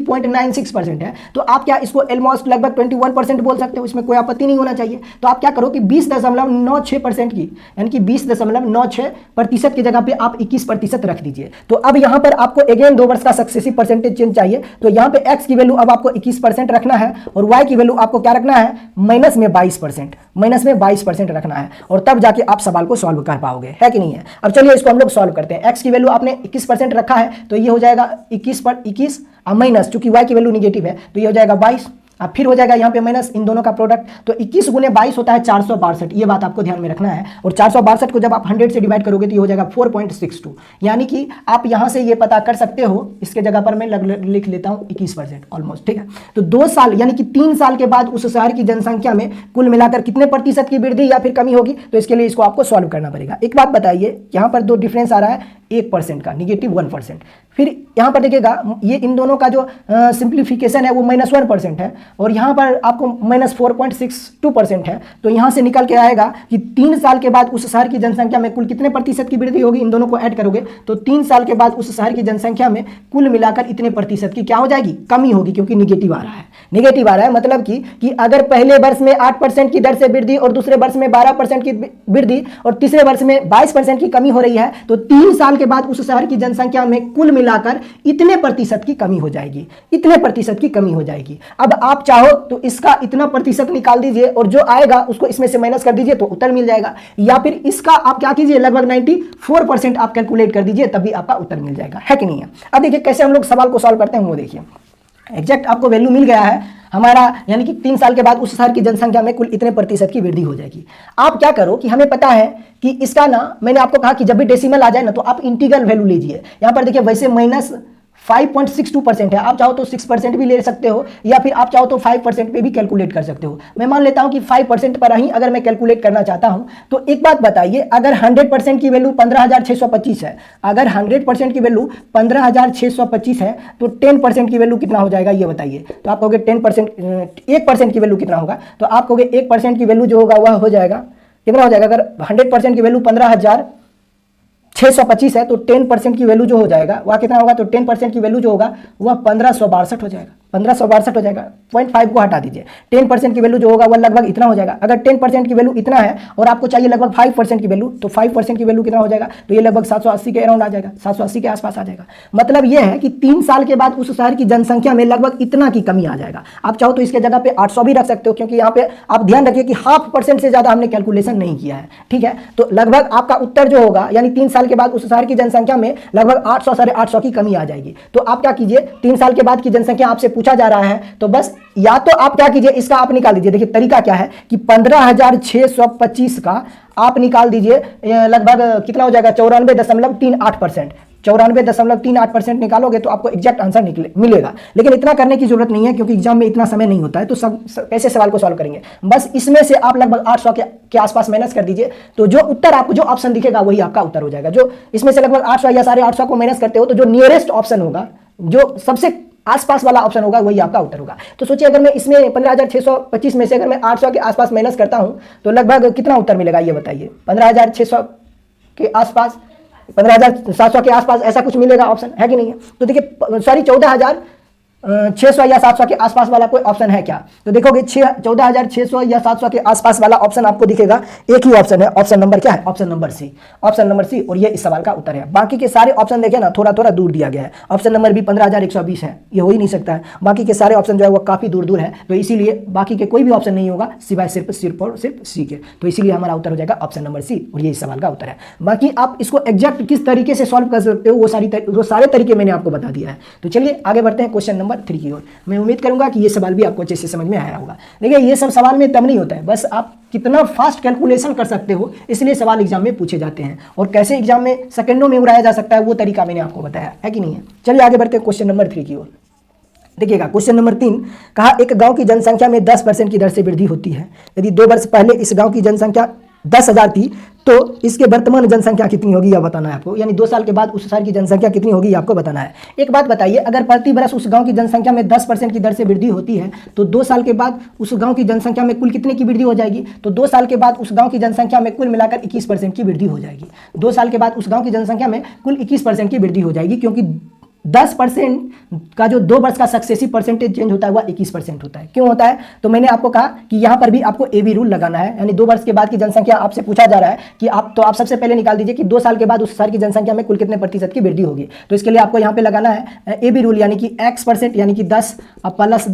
[SPEAKER 1] 20.96% है, तो आप क्या इसको ऑलमोस्ट लगभग 21% बोल सकते हो, इसमें कोई आपत्ति नहीं होना चाहिए। तो आप क्या करो कि 20.96% की, यानी कि 20.96% की जगह पे आप 21% रख दीजिए। तो अब यहां पर आपको अगेन 2 वर्ष का सक्सेसिव परसेंटेज चेंज चाहिए। तो यहां पे x की वैल्यू अब आपको 21% रखना है और y की वैल्यू आपको क्या रखना है, माइनस में 22% रखना है, और तब जाके आप सवाल को सॉल्व कर पाओगे, है कि नहीं है। अब चलिए इसको हम लोग सॉल्व करते हैं। x की वैल्यू आपने 21% रखा है, तो ये हो जाएगा 21 माइनस, चूंकि y की वैल्यू निगेटिव है तो ये हो जाएगा 22, अब फिर हो जाएगा यहाँ पे माइनस इन दोनों का प्रोडक्ट, तो 21 गुने 22 होता है 462। ये बात आपको ध्यान में रखना है। और 462 को जब आप 100 से डिवाइड करोगे तो ये हो जाएगा 4.62, यानी कि आप यहाँ से ये पता कर सकते हो, इसके जगह पर मैं लिख लेता हूँ 21% ऑलमोस्ट, ठीक है। तो 2 साल यानी कि 3 साल के बाद उस शहर की जनसंख्या में कुल मिलाकर कितने प्रतिशत की वृद्धि या फिर कमी होगी, तो इसके लिए इसको आपको सॉल्व करना पड़ेगा। एक बात बताइए, यहाँ पर 2 डिफरेंस आ रहा है 1% का, -1%। फिर यहाँ पर देखिएगा ये इन दोनों का जो सिंप्लीफिकेशन है वो -1% है और यहाँ पर आपको -4.62% है। तो यहाँ से निकल के आएगा कि 3 साल के बाद उस शहर की जनसंख्या में कुल कितने प्रतिशत की वृद्धि होगी। इन दोनों को ऐड करोगे तो 3 साल के बाद उस शहर की जनसंख्या में कुल मिलाकर इतने प्रतिशत की क्या हो जाएगी, कमी होगी, क्योंकि निगेटिव आ रहा है। निगेटिव आ रहा है मतलब कि अगर पहले वर्ष में 8% की दर से वृद्धि और दूसरे वर्ष में 12% की वृद्धि और तीसरे वर्ष में 22% की कमी हो रही है, तो 3 साल के बाद उस शहर की जनसंख्या में कुल मिलाकर इतने प्रतिशत की कमी हो जाएगी, इतने प्रतिशत की कमी हो जाएगी। अब आप चाहो तो इसका इतना प्रतिशत निकाल दीजिए और जो आएगा उसको इसमें से माइनस कर दीजिए तो उत्तर मिल जाएगा, या फिर इसका आप क्या कीजिए लगभग 94% आप कैलकुलेट कर दीजिए, तभी आपका उत्तर मिल जाएगा, है कि नहीं है। अब देखिए कैसे हम लोग सवाल को सॉल्व करते हैं वो देखिए। एग्जैक्ट आपको वैल्यू मिल गया है हमारा, यानी कि 3 साल के बाद उस शहर की जनसंख्या में कुल इतने प्रतिशत की वृद्धि हो जाएगी। आप क्या करो कि हमें पता है कि इसका ना, मैंने आपको कहा कि जब भी डेसिमल आ जाए ना तो आप इंटीग्रल वैल्यू लीजिए। यहाँ पर देखिए वैसे -5.62% है, आप चाहो तो 6% भी ले सकते हो या फिर आप चाहो तो 5% पे भी कैलकुलेट कर सकते हो। मैं मान लेता हूं कि 5% पर ही अगर मैं कैलकुलेट करना चाहता हूं, तो एक बात बताइए, अगर 100% की वैल्यू 15,625 है, अगर 100% की वैल्यू 15,625 है तो 10% की वैल्यू कितना हो जाएगा ये बताइए। तो आप कहोगे 10%, 1% की वैल्यू कितना होगा, तो आप कहोगे 1% की वैल्यू जो होगा वह हो जाएगा, कितना हो जाएगा, अगर 100% की वैल्यू 15,625 है तो 10% की वैल्यू जो हो जाएगा वह कितना होगा, तो 10% की वैल्यू जो होगा वह 1562 हो जाएगा। 1562 हो जाएगा। 0.5 को हटा दीजिए, 10% की वैल्यू जो होगा वह लगभग इतना हो जाएगा। अगर 10% की वैल्यू इतना है और आपको चाहिए लगभग 5% की वैल्यू, तो 5% की वैल्यू कितना हो जाएगा, तो ये लगभग 780 के अराउंड आ जाएगा, 780 के आसपास आ जाएगा। मतलब ये है कि 3 साल के बाद उस शहर की जनसंख्या में लगभग इतना की कमी आ जाएगा। आप चाहो तो इसके जगह पे 800 भी रख सकते हो, क्योंकि यहाँ पे आप ध्यान रखिए कि 0.5% से ज्यादा हमने कैलकुलेशन नहीं किया है, ठीक है। तो लगभग आपका उत्तर जो होगा, यानी 3 साल के बाद उस शहर की जनसंख्या में लगभग 800 साढ़े 800 की कमी आ जाएगी। तो आप क्या कीजिए, 3 साल के बाद की जनसंख्या आपसे पूछा जा रहा है, तो बस या तो आप क्या कीजिए, इसका आप निकाल दीजिए। देखिए तरीका क्या है कि 15,625 का आप निकाल दीजिए, लगभग कितना हो जाएगा, 94.38%। 94.38% निकालोगे तो आपको एग्जैक्ट आंसर मिलेगा। लेकिन इतना करने की जरूरत नहीं है, क्योंकि एग्जाम में इतना समय नहीं होता है। तो कैसे सवाल को सॉल्व करेंगे, बस इसमें से आप लगभग 800 के आसपास माइनस कर दीजिए, तो जो उत्तर आपको, जो ऑप्शन दिखेगा वही आपका उत्तर हो जाएगा। जो इसमें से लगभग 800 या 850 को माइनस करते हो, तो जो नियरेस्ट ऑप्शन होगा, जो सबसे आसपास वाला ऑप्शन होगा, वही आपका उत्तर होगा। तो सोचिए, अगर मैं इसमें 15,625 में से अगर मैं 800 के आसपास माइनस करता हूं, तो लगभग कितना उत्तर मिलेगा ये बताइए। 15,600 के आसपास, 15,700 के आसपास ऐसा कुछ मिलेगा ऑप्शन, है कि नहीं है। तो देखिए सॉरी, 14,600 या 700 के आसपास वाला कोई ऑप्शन है क्या, तो देखोगे 14,600 या 700 के आसपास वाला ऑप्शन आपको दिखेगा। एक ही ऑप्शन है, ऑप्शन नंबर क्या है, option number C, option number C. और ये इस सवाल का उत्तर है। बाकी के सारे ऑप्शन देखें ना, थोड़ा थोड़ा दूर दिया गया है। ऑप्शन नंबर भी 15,120 है, ये हो ही नहीं सकता है। बाकी के सारे ऑप्शन जो है वो काफी दूर दूर है, तो इसीलिए बाकी के कोई भी ऑप्शन नहीं होगा सिवाय सिर्फ और सिर्फ सी के। तो इसीलिए हमारा उत्तर हो जाएगा ऑप्शन नंबर सी, और ये इस सवाल का उत्तर है। बाकी आप इसको एग्जैक्ट किस तरीके से सॉल्व कर सकते हो, वो सारे तरीके मैंने आपको बता दिया है। तो चलिए आगे बढ़ते हैं क्वेश्चन नंबर 3 की ओर। मैं उम्मीद करूंगा कि ये सवाल भी आपको अच्छे से समझ में आया होगा। देखिए ये सब सवाल में तब नहीं होता है, बस आप कितना फास्ट कैलकुलेशन कर सकते हो, इसलिए सवाल एग्जाम में पूछे जाते हैं। और कैसे एग्जाम में सेकंडों में उड़ाया जा सकता है, वो तरीका मैंने आपको बताया है कि नहीं है। चलिए आगे बढ़ते हैं क्वेश्चन नंबर 3 की ओर। देखिएगा क्वेश्चन नंबर 3, कहा एक गांव की जनसंख्या में 10% की दर से वृद्धि होती है। यदि 2 वर्ष पहले इस गांव की जनसंख्या 10,000 थी, तो इसके वर्तमान जनसंख्या कितनी होगी यह बताना है आपको। यानी 2 साल के बाद उस शहर की जनसंख्या कितनी होगी आपको बताना है। एक बात बताइए, अगर प्रति वर्ष उस गांव की जनसंख्या में 10% की दर से वृद्धि होती है, तो 2 साल के बाद उस गांव की जनसंख्या में कुल कितने की वृद्धि हो जाएगी, तो 2 साल के बाद उस गांव की जनसंख्या में कुल मिलाकर 21% की वृद्धि हो जाएगी। 2 साल के बाद उस गांव की जनसंख्या में कुल 21% की वृद्धि हो जाएगी, क्योंकि 10% का जो 2 वर्ष का सक्सेसिव परसेंटेज चेंज होता है वह 21% होता है। क्यों होता है, तो मैंने आपको कहा कि यहाँ पर भी आपको ए बी रूल लगाना है। यानी 2 वर्ष के बाद की जनसंख्या आपसे पूछा जा रहा है कि आप सबसे पहले निकाल दीजिए कि 2 साल के बाद उस शहर की जनसंख्या में कुल कितने प्रतिशत की वृद्धि होगी। तो इसके लिए आपको यहाँ पे लगाना है ए बी रूल, यानी कि x%, यानी कि 10 प्लस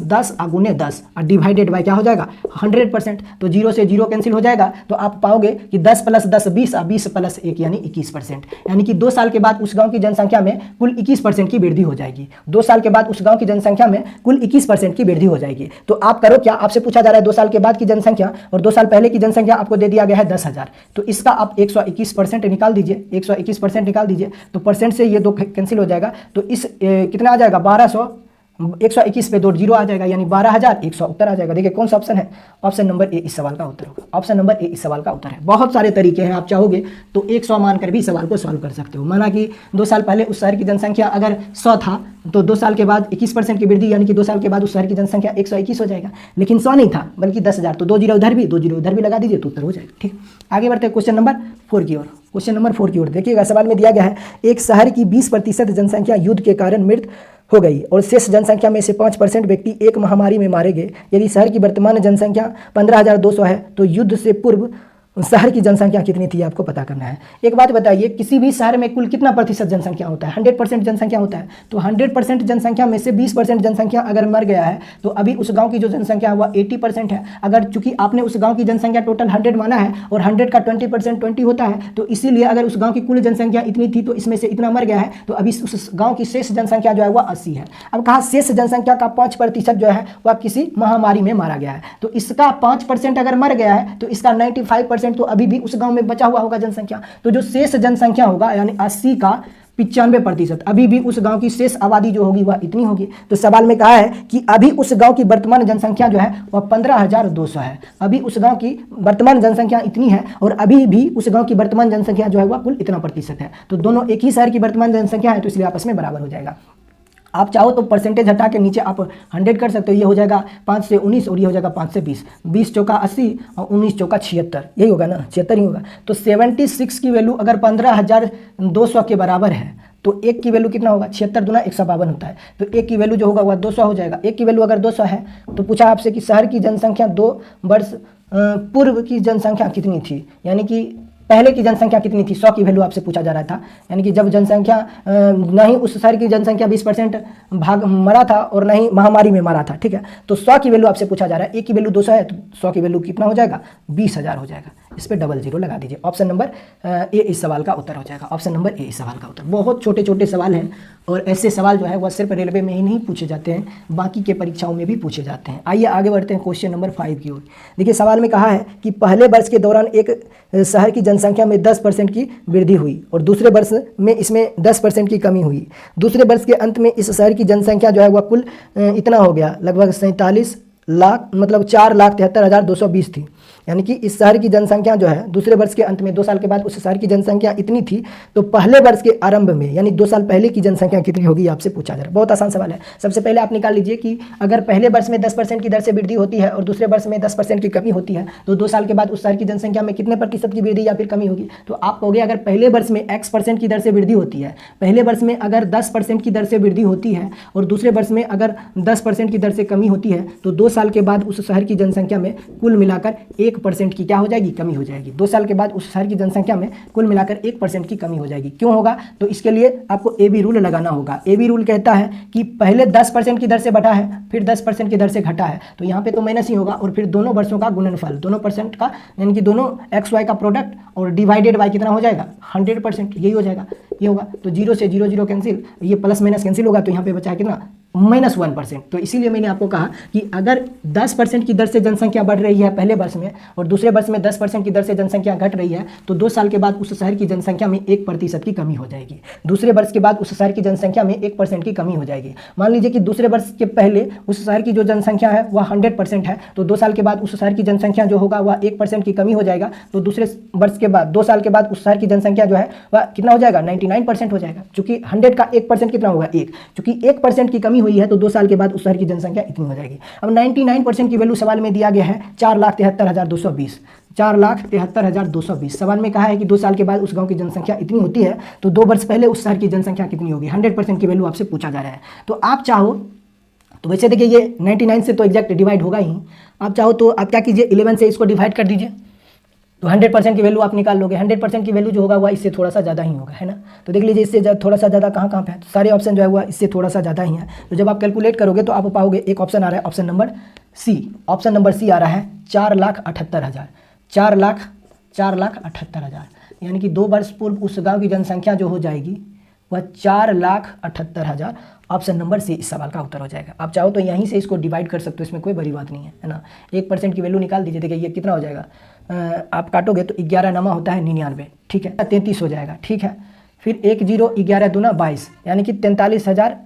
[SPEAKER 1] 10 गुने 10 और डिवाइडेड बाय क्या हो जाएगा 100%। तो 0 से 0 कैंसिल हो जाएगा, तो आप पाओगे कि 10 प्लस 10 20 और 20 प्लस 1 यानी 21%। यानी कि 2 साल के बाद उस गाँव की जनसंख्या में कुल 21% की वृद्धि हो जाएगी। 2 साल के बाद उस गांव की जनसंख्या में कुल 21% की वृद्धि हो जाएगी। तो आप करो क्या, आपसे पूछा जा रहा है 2 साल के बाद की जनसंख्या और 2 साल पहले की जनसंख्या आपको दे दिया गया है 10,000। तो इसका आप 121% निकाल दीजिए, 121% निकाल दीजिए, तो परसेंट से ये 2 कैंसिल हो जाएगा। तो इस कितना आ जाएगा 121 पे 2 0 आ जाएगा, यानी 12,100 उत्तर आ जाएगा। देखिए कौन सा ऑप्शन है, ऑप्शन नंबर ए इस सवाल का उत्तर होगा। ऑप्शन नंबर ए इस सवाल का उत्तर है। बहुत सारे तरीके हैं, आप चाहोगे तो 100 मानकर भी सवाल को सॉल्व कर सकते हो। माना कि 2 साल पहले उस शहर की जनसंख्या अगर 100 था, तो 2 साल के बाद 21% की वृद्धि, यानी कि 2 साल के बाद उस शहर की जनसंख्या 121 हो जाएगा। लेकिन 100 नहीं था बल्कि 10,000, तो 2 0 उधर भी 2 0 उधर भी लगा दीजिए तो उत्तर हो जाएगा। ठीक, आगे बढ़ते हैं क्वेश्चन नंबर 4 की ओर। क्वेश्चन नंबर 4 की ओर देखिएगा, सवाल में दिया गया है एक शहर की 20% जनसंख्या युद्ध के कारण मृत हो गई और शेष जनसंख्या में से 5% व्यक्ति एक महामारी में मारे गए। यदि शहर की वर्तमान जनसंख्या 15,200 है, तो युद्ध से पूर्व शहर की जनसंख्या कितनी थी आपको पता करना है। एक बात बताइए, किसी भी शहर में कुल कितना प्रतिशत जनसंख्या होता है, 100% जनसंख्या होता है। तो 100% जनसंख्या में से 20% जनसंख्या अगर मर गया है, तो अभी उस गांव की जो जनसंख्या है वह 80% है। अगर चूंकि आपने उस गांव की जनसंख्या टोटल 100 माना है और 100 का 20% 20 होता है, तो इसीलिए अगर उस गाँव की कुल जनसंख्या इतनी थी तो इसमें से इतना मर गया है, तो अभी उस गाँव की शेष जनसंख्या जो है वह 80 है। अब कहा शेष जनसंख्या का 5% जो है वह किसी महामारी में मारा गया है। तो इसका 5% अगर मर गया है, तो इसका 95% तो अभी भी उस गांव में बचा हुआ होगा जनसंख्या। तो जो शेष जनसंख्या होगा, यानी 80 का 95% अभी भी उस गांव की शेष आबादी जो होगी वह इतनी होगी। तो सवाल में कहा है कि अभी उस गांव की वर्तमान जनसंख्या जो है वह 15,200 है। अभी उस गांव की वर्तमान जनसंख्या इतनी है और अभी भी उस गांव की वर्तमान जनसंख्या जो है वह कुल इतना प्रतिशत है। तो दोनों एक ही शहर की वर्तमान जनसंख्या है, तो इसलिए आपस में बराबर हो जाएगा। आप चाहो तो परसेंटेज हटा के नीचे आप 100 कर सकते हो। ये हो जाएगा 5 से 19 और ये हो जाएगा 5 से 20। 20 चौका 80 और 19 चौका 76, यही होगा ना, 76 ही होगा। तो 76 की वैल्यू अगर 15,200 के बराबर है, तो 1 की वैल्यू कितना होगा, 76 दूना 152 होता है, तो 1 की वैल्यू जो होगा वह 200 हो जाएगा। 1 की वैल्यू अगर 200 है तो पूछा आपसे कि शहर की जनसंख्या 2 वर्ष पूर्व की जनसंख्या कितनी थी, यानी कि पहले की जनसंख्या कितनी थी, 100 की वैल्यू आपसे पूछा जा रहा था। यानी कि जब जनसंख्या न ही उस शहर की जनसंख्या 20% भाग मरा था और न ही महामारी में मरा था, ठीक है। तो 100 की वैल्यू आपसे पूछा जा रहा है, 1 की वैल्यू 200 है तो 100 की वैल्यू कितना हो जाएगा, 20,000 हो जाएगा। इस पर 00 लगा दीजिए। ऑप्शन नंबर ए इस सवाल का उत्तर हो जाएगा। ऑप्शन नंबर ए इस सवाल का उत्तर। बहुत छोटे छोटे सवाल हैं और ऐसे सवाल जो है वह सिर्फ रेलवे में ही नहीं पूछे जाते हैं, बाकी के परीक्षाओं में भी पूछे जाते हैं। आइए आगे बढ़ते हैं क्वेश्चन नंबर 5 की ओर। देखिए सवाल में कहा है कि पहले वर्ष के दौरान एक शहर की जनसंख्या में 10% की वृद्धि हुई और दूसरे वर्ष में इसमें 10% की कमी हुई। दूसरे वर्ष के अंत में इस शहर की जनसंख्या जो है वह कुल इतना हो गया, लगभग 47 लाख, मतलब 4,73,220 थी। यानी कि इस शहर की जनसंख्या जो है दूसरे वर्ष के अंत में 2 साल के बाद उस शहर की जनसंख्या इतनी थी, तो पहले वर्ष के आरंभ में यानी 2 साल पहले की जनसंख्या कितनी होगी आपसे पूछा जा रहा है। बहुत आसान सवाल है। सबसे पहले आप निकाल लीजिए कि अगर पहले वर्ष में 10% की दर से वृद्धि होती है और दूसरे वर्ष में 10% की कमी होती है, तो 2 साल के बाद उस शहर की जनसंख्या में कितने प्रतिशत की वृद्धि या फिर कमी होगी। तो आप कहोगे अगर पहले वर्ष में x% की दर से वृद्धि होती है, पहले वर्ष में अगर 10% की दर से वृद्धि होती है और दूसरे वर्ष में अगर 10% की दर से कमी होती है, तो 2 साल के बाद उस शहर की जनसंख्या में कुल मिलाकर 1% की क्या हो जाएगी, कमी हो जाएगी। 2 साल के बाद उस शहर की जनसंख्या में कुल मिलाकर 1% की कमी हो जाएगी। क्यों होगा, तो इसके लिए आपको ए बी रूल लगाना होगा। ए बी रूल कहता है कि पहले 10% की दर से बढ़ा है, फिर 10% की दर से घटा है, तो यहाँ पे तो माइनस ही होगा, और फिर दोनों वर्षों का गुणनफल, दोनों परसेंट का यानी कि दोनों एक्स वाई का प्रोडक्ट और डिवाइडेड बाई कितना हो जाएगा, 100%, यही हो जाएगा। ये होगा तो 0 से 0 0 कैंसिल, ये प्लस माइनस कैंसिल होगा, तो यहाँ पे बचा है कितना, -1%। तो इसीलिए मैंने आपको कहा कि अगर 10% की दर से जनसंख्या बढ़ रही है पहले वर्ष में और दूसरे वर्ष में 10% की दर से जनसंख्या घट रही है, तो 2 साल के बाद उस शहर की जनसंख्या में 1% की कमी हो जाएगी। दूसरे वर्ष के बाद उस शहर की जनसंख्या में 1% की कमी हो जाएगी। मान लीजिए कि दूसरे वर्ष के पहले उस शहर की जो जनसंख्या है वह 100% है, तो 2 साल के बाद उस शहर की जनसंख्या जो होगा वह 1% की कमी हो जाएगा, तो दूसरे वर्ष के बाद 2 साल के बाद उस शहर की जनसंख्या जो है वह कितना हो जाएगा, 99% हो जाएगा। चूंकि 100 का 1% कितना होगा, 1, चूंकि 1% की कमी हुई है तो 2 साल के बाद उस शहर की जनसंख्या इतनी हो जाएगी। अब 99% की वैल्यू सवाल में दिया गया है 4,73,220, 4,73,220। सवाल में कहा है कि 2 साल के बाद उस गांव की जनसंख्या इतनी होती है, तो 2 वर्ष पहले उस शहर की जनसंख्या कितनी होगी, 100% की वैल्यू आपसे पूछा जा रहा है। तो आप चाहो तो वैसे देखिए ये 99 से तो एग्जैक्ट डिवाइड होगा ही, आप चाहो तो आप क्या कीजिए 11 से इसको डिवाइड कर दीजिए, तो 100% की वैल्यू आप निकाल लोगे। 100% की वैल्यू जो होगा वह इससे थोड़ा सा ज़्यादा ही होगा, है ना। तो देख लीजिए इससे थोड़ा सा ज़्यादा कहाँ कहाँ पे है, तो सारे ऑप्शन जो है वह इससे थोड़ा सा ज़्यादा ही है। तो जब आप कैलकुलेट करोगे तो आप पाओगे एक ऑप्शन आ रहा है, option number C. Option number C आ रहा है 4,78,000, 4,78,000, यानी कि 2 वर्ष पूर्व उस गाँव की जनसंख्या जो हो जाएगी वह 4,78,000। ऑप्शन नंबर सी इस सवाल का उत्तर हो जाएगा। आप चाहो तो यहीं से इसको डिवाइड कर सकते हो, इसमें कोई बड़ी बात नहीं है ना। 1% की वैल्यू निकाल दीजिए, देखिए ये कितना हो जाएगा, आप काटोगे तो 11 नमा होता है 99, ठीक है, 33 हो जाएगा, ठीक है। फिर 1 0 11 दूना 22, यानी कि 43,000,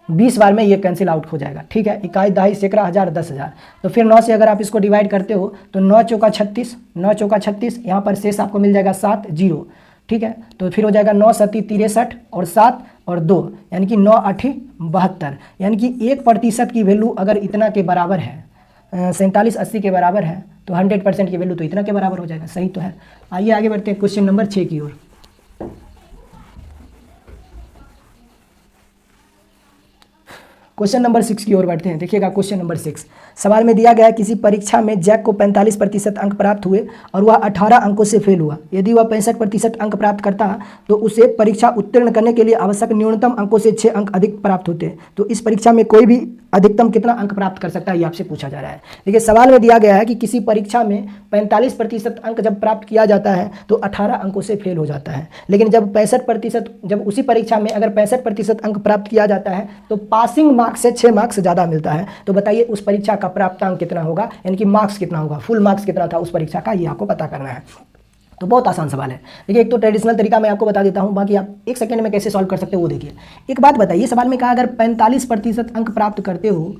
[SPEAKER 1] 20 बार में ये कैंसिल आउट हो जाएगा, ठीक है। 21 दहाई सैकड़ा हज़ार 10,000, तो फिर 9 से अगर आप इसको डिवाइड करते हो तो 9 चौका 36, 9 चौका 36, यहाँ पर शेष आपको मिल जाएगा 7 0, ठीक है। तो फिर हो जाएगा 9 सती 63 और 7 और 2, यानी कि 9 8 72, यानी कि 1% की वैल्यू अगर इतना के बराबर है, 4780 के बराबर है, तो 100% की वैल्यू तो इतना के बराबर हो जाएगा, सही तो है। आइए आगे बढ़ते हैं क्वेश्चन नंबर 6 की ओर। क्वेश्चन नंबर 6 की ओर बढ़ते हैं। देखिएगा क्वेश्चन नंबर 6, सवाल में दिया गया है किसी परीक्षा में जैक को 45% अंक प्राप्त हुए और वह 18 अंकों से फेल हुआ। यदि वह 65% अंक प्राप्त करता तो उसे परीक्षा उत्तीर्ण करने के लिए आवश्यक न्यूनतम अंकों से 6 अंक अधिक प्राप्त होते। तो इस परीक्षा में कोई भी अधिकतम कितना अंक प्राप्त कर सकता है, ये आपसे पूछा जा रहा है। देखिए सवाल में दिया गया है कि किसी परीक्षा में 45% अंक जब प्राप्त किया जाता है तो 18 अंकों से फेल हो जाता है, लेकिन जब 65%, जब उसी परीक्षा में अगर 65% अंक प्राप्त किया जाता है तो पासिंग मार्क्स से 6 मार्क्स ज़्यादा मिलता है। तो बताइए उस परीक्षा का प्राप्तांक कितना होगा, यानी कि मार्क्स कितना होगा, फुल मार्क्स कितना था उस परीक्षा का, ये आपको पता करना है। तो बहुत आसान सवाल है। देखिए एक तो ट्रेडिशनल तरीका मैं आपको बता देता हूं, बाकी आप 1 सेकंड में कैसे सॉल्व कर सकते हो वो देखिए। एक बात बताइए, सवाल में कहा अगर 45% अंक प्राप्त करते हो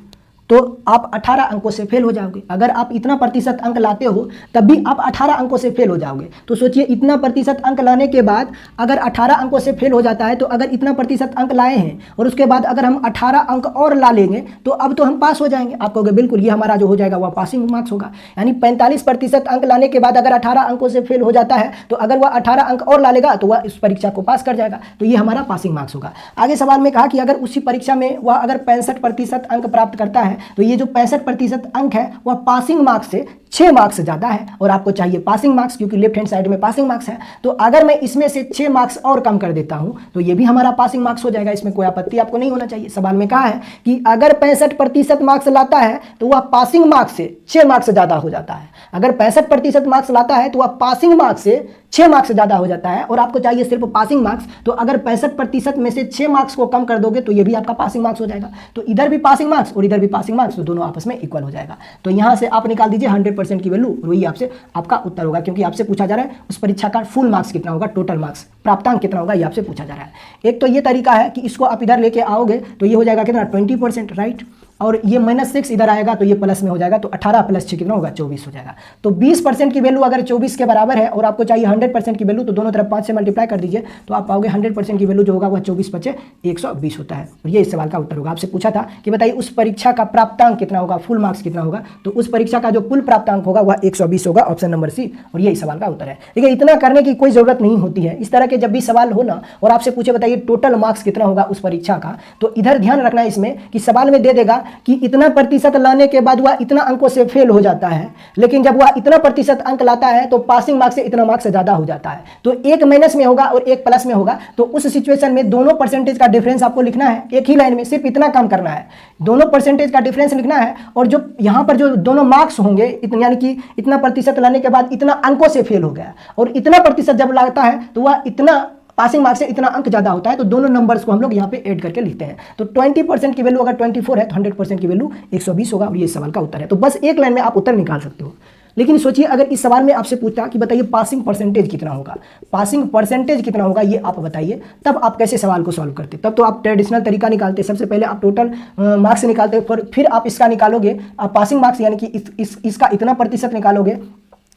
[SPEAKER 1] तो आप 18 अंकों से फेल हो जाओगे। अगर आप इतना प्रतिशत अंक लाते हो तब भी आप 18 अंकों से फेल हो जाओगे। तो सोचिए इतना प्रतिशत अंक लाने के बाद अगर 18 अंकों से फेल हो जाता है, तो अगर इतना प्रतिशत अंक लाए हैं और उसके बाद अगर हम 18 अंक और ला लेंगे तो अब तो हम पास हो जाएंगे। आप कहोगे बिल्कुल ये हमारा जो हो जाएगा वह पासिंग मार्क्स होगा। यानी 45% अंक लाने के बाद अगर 18 अंकों से फेल हो जाता है तो अगर वह 18 अंक और ला लेगा तो वह इस परीक्षा को पास कर जाएगा, तो ये हमारा पासिंग मार्क्स होगा। आगे सवाल में कहा कि अगर उसी परीक्षा में वह अगर 65% अंक प्राप्त करता है तो ये जो 65% अंक है वह पासिंग मार्क्स से 6 मार्क्स ज़्यादा है, और आपको चाहिए पासिंग मार्क्स क्योंकि लेफ्ट हैंड साइड में पासिंग मार्क्स है। तो अगर मैं इसमें से 6 मार्क्स और कम कर देता हूं तो ये भी हमारा पासिंग मार्क्स हो जाएगा, इसमें कोई आपत्ति आपको नहीं होना चाहिए। सवाल में कहा है कि अगर 65% मार्क्स लाता है तो वह पासिंग मार्क्स से 6 मार्क्स ज़्यादा हो जाता है। अगर 65% मार्क्स लाता है तो वह पासिंग मार्क्स से 6 मार्क्स ज़्यादा हो जाता है, और आपको चाहिए सिर्फ पासिंग मार्क्स। तो अगर 65% में से 6 मार्क्स को कम कर दोगे तो ये भी आपका पासिंग मार्क्स हो जाएगा। तो इधर भी पासिंग मार्क्स और इधर भी पासिंग मार्क्स, तो दोनों आपस में इक्वल हो जाएगा। तो यहाँ से आप निकाल दीजिए 100% की वैल्यू, वही आपसे आपका उत्तर होगा, क्योंकि आपसे पूछा जा रहा है उस परीक्षा का फुल मार्क्स कितना होगा, टोटल मार्क्स प्राप्तांक कितना होगा, ये आपसे पूछा जा रहा है। एक तो ये तरीका है कि इसको आप इधर लेके आओगे तो ये हो जाएगा कितना 20%, राइट, और ये -6 इधर आएगा तो ये प्लस में हो जाएगा, तो 18 + 6 कितना होगा 24 हो जाएगा। तो 20% की वैल्यू अगर 24 के बराबर है और आपको चाहिए 100% की वैल्यू, तो दोनों तरफ 5 से मल्टीप्लाई कर दीजिए तो आप पाओगे 100% की वैल्यू जो होगा वह 24 × 5 = 120 होता है। और ये इस सवाल का उत्तर होगा। आपसे पूछा था कि बताइए उस परीक्षा का प्राप्तांक कितना होगा, फुल मार्क्स कितना होगा, तो उस परीक्षा का जो कुल प्राप्तांक होगा वह 120 होगा, ऑप्शन नंबर सी, और ये इस सवाल का उत्तर है। देखिए इतना करने की कोई जरूरत नहीं होती है। इस तरह के जब भी सवाल हो ना और आपसे पूछे बताइए टोटल मार्क्स कितना होगा उस परीक्षा का, तो इधर ध्यान रखना इसमें कि सवाल में दे देगा कि इतना प्रतिशत लाने के बाद वह इतना अंकों से फेल हो जाता है, लेकिन जब वह इतना प्रतिशत अंक लाता है तो पासिंग मार्क्स से इतना मार्क्स ज्यादा हो जाता है। तो एक माइनस में होगा और एक प्लस में होगा, तो उस सिचुएशन में दोनों परसेंटेज का डिफरेंस आपको लिखना है एक ही लाइन में, सिर्फ इतना काम करना है, दोनों परसेंटेज का डिफरेंस लिखना है। और जो यहाँ पर जो दोनों मार्क्स होंगे यानी कि इतना प्रतिशत लाने के बाद इतना अंकों से फेल हो गया, और इतना प्रतिशत जब लाता है तो वह इतना पासिंग मार्क्स से इतना अंक ज्यादा होता है, तो दोनों नंबर्स को हम लोग यहाँ पे ऐड करके लिखते हैं। तो 20% की वैल्यू अगर 24 है तो 100% की वैल्यू 120 होगा, और ये सवाल का उत्तर है। तो बस एक लाइन में आप उत्तर निकाल सकते हो। लेकिन सोचिए अगर इस सवाल में आपसे पूछता कि बताइए पासिंग परसेंटेज कितना होगा, पासिंग परसेंटेज कितना होगा ये आप बताइए, तब आप कैसे सवाल को सॉल्व करते? तब तो आप ट्रेडिशनल तरीका निकालते, सबसे पहले आप टोटल मार्क्स निकालते, फिर आप इसका निकालोगे, आप पासिंग मार्क्स यानी कि इसका इतना प्रतिशत निकालोगे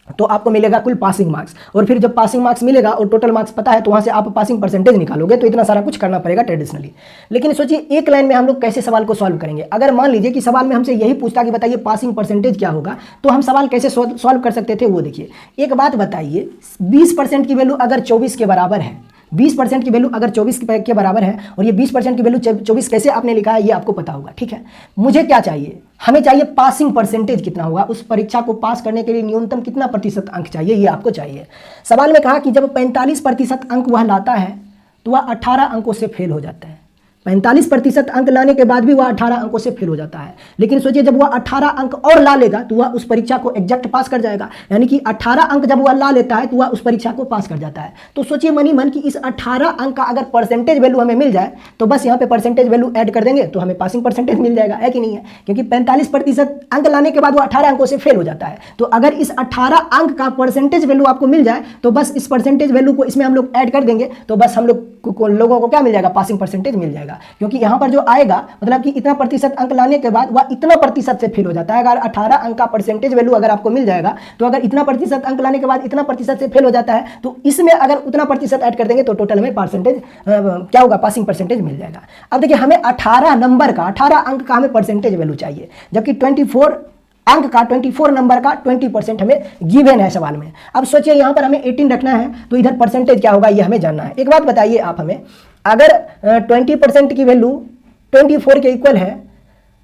[SPEAKER 1] तो आपको मिलेगा कुल पासिंग मार्क्स, और फिर जब पासिंग मार्क्स मिलेगा और टोटल मार्क्स पता है तो वहाँ से आप पासिंग परसेंटेज निकालोगे। तो इतना सारा कुछ करना पड़ेगा ट्रेडिशनली। लेकिन सोचिए एक लाइन में हम लोग कैसे सवाल को सॉल्व करेंगे। अगर मान लीजिए कि सवाल में हमसे यही पूछता कि बताइए पासिंग परसेंटेज क्या होगा, तो हम सवाल कैसे सॉल्व कर सकते थे वो देखिए। एक बात बताइए, 20% की वैल्यू अगर 24 के बराबर है, 20% की वैल्यू अगर 24 के बराबर है, और ये 20% की वैल्यू 24 कैसे आपने लिखा है ये आपको पता होगा, ठीक है। मुझे क्या चाहिए, हमें चाहिए पासिंग परसेंटेज कितना होगा, उस परीक्षा को पास करने के लिए न्यूनतम कितना प्रतिशत अंक चाहिए, ये आपको चाहिए। सवाल में कहा कि जब 45% अंक वह लाता है तो वह 18 अंकों से फेल हो जाता है। 45% अंक लाने के बाद भी वह 18 अंकों से फेल हो जाता है। लेकिन सोचिए जब वह 18 अंक और ला लेगा तो वह उस परीक्षा को एग्जैक्ट पास कर जाएगा, यानी कि 18 अंक जब वह ला लेता है तो वह उस परीक्षा को पास कर जाता है। तो सोचिए मनी मन कि इस 18 अंक का अगर परसेंटेज वैल्यू हमें मिल जाए तो बस यहाँ पे परसेंटेज वैल्यू ऐड कर देंगे तो हमें पासिंग परसेंटेज मिल जाएगा, है कि नहीं है। क्योंकि 45% अंक लाने के बाद वो 18 अंकों से फेल हो जाता है। तो अगर इस 18 अंक का परसेंटेज वैल्यू आपको मिल जाए तो बस इस परसेंटेज वैल्यू को इसमें हम लोग ऐड कर देंगे तो बस हम लोगों को क्या मिल जाएगा, पासिंग परसेंटेज मिल जाएगा। क्योंकि यहाँ पर जो आएगा मतलब कि इतना प्रतिशत अंक लाने के बाद वह इतना प्रतिशत से फेल हो जाता है। अगर 18 अंक का परसेंटेज वैल्यू अगर आपको मिल जाएगा तो अगर इतना प्रतिशत अंक लाने के बाद इतना प्रतिशत से फेल हो जाता है तो इसमें अगर उतना प्रतिशत ऐड कर देंगे तो टोटल में परसेंटेज क्या होगा, पासिंग परसेंटेज मिल जाएगा। अब देखिए हमें 18 नंबर का 18 अंक का हमें परसेंटेज वैल्यू चाहिए, जबकि 24 अंक का 24 नंबर का 20% हमें गिवन है सवाल में। अब सोचिए यहाँ पर हमें 18 रखना है तो इधर परसेंटेज क्या होगा ये हमें जानना है। एक बात बताइए आप हमें, अगर 20% की वैल्यू 24 के इक्वल है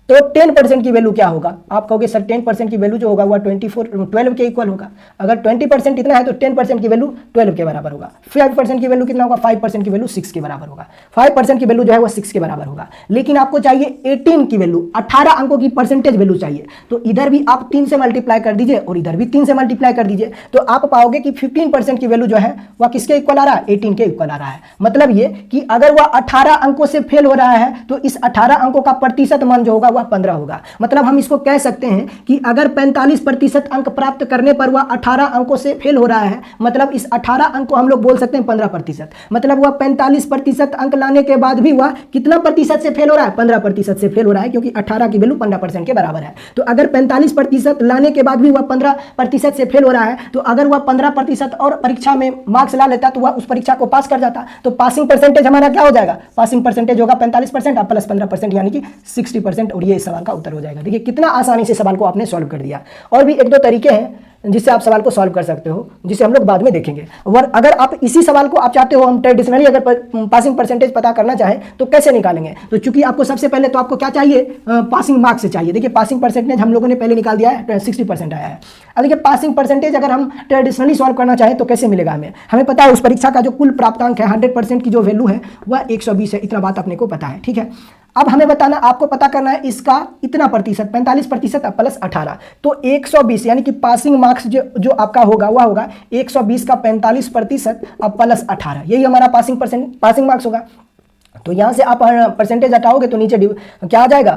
[SPEAKER 1] तो 10% की वैल्यू क्या होगा? आप कहोगे सर 10% की वैल्यू जो होगा वह 12 के इक्वल होगा। अगर 20% इतना है तो 10% की वैल्यू 12 के बराबर होगा। 5% की वैल्यू कितना होगा? 5% की वैल्यू 6 के बराबर होगा। 5% की वैल्यू जो है वह 6 के बराबर होगा। लेकिन आपको चाहिए 18 की वैल्यू, 18 अंकों की परसेंटेज वैल्यू चाहिए। तो इधर भी आप 3 से मल्टीप्लाई कर दीजिए और इधर भी 3 से मल्टीप्लाई कर दीजिए तो आप पाओगे कि 15% की वैल्यू जो है वह किसके इक्वल आ रहा है? 18 के इक्वल आ रहा है। मतलब ये कि अगर वह 18 अंकों से फेल हो रहा है तो इस 18 अंकों का प्रतिशत मान जो होगा वह 15 होगा। मतलब हम इसको कह सकते हैं कि अगर 45% अंक प्राप्त करने पर वह 18 अंकों से फेल हो रहा है, मतलब इस 18 अंक को हम लोग बोल सकते हैं 15%। मतलब वह 45% अंक लाने के बाद भी वह कितना प्रतिशत से फेल हो रहा है? 15% से फेल हो रहा है, क्योंकि 18 की वैल्यू 15% के बराबर है। तो अगर 45% लाने के बाद भी वह 15% से फेल हो रहा है, तो अगर वह 15% और परीक्षा में मार्क्स ला लेता तो वह उस परीक्षा को पास कर जाता। तो पासिंग परसेंटेज हमारा क्या हो जाएगा? पासिंग परसेंटेज होगा 45% और प्लस 15% यानी कि 60%, और ये इस सवाल का उत्तर हो जाएगा। देखिए कितना आसानी से सवाल को आपने सॉल्व कर दिया। और भी एक दो तरीके हैं जिससे आप सवाल को सॉल्व कर सकते हो, जिसे हम लोग बाद में देखेंगे। और अगर आप इसी सवाल को आप चाहते हो हम ट्रेडिशनली अगर पासिंग परसेंटेज पता करना चाहें तो कैसे निकालेंगे? तो चूंकि आपको सबसे पहले तो आपको क्या चाहिए? पासिंग मार्क्स चाहिए। देखिए पासिंग परसेंटेज हम लोगों ने पहले निकाल दिया है, 60% आया है। अब देखिए पासिंग परसेंटेज अगर हम ट्रेडिशनली सॉल्व करना चाहें तो कैसे मिलेगा? हमें पता है उस परीक्षा का जो कुल प्राप्तांक है 100% की जो वैल्यू है वह 120 है। इतना बात अपने को पता है, ठीक है। अब हमें बताना, आपको पता करना है इसका इतना प्रतिशत, 45% प्लस 18, तो 120 यानी कि पासिंग मार्क्स जो आपका होगा वह होगा 120 का 45% अब प्लस 18, यही हमारा पासिंग मार्क्स होगा। तो यहाँ से आप परसेंटेज हटाओगे तो नीचे क्या आ जाएगा?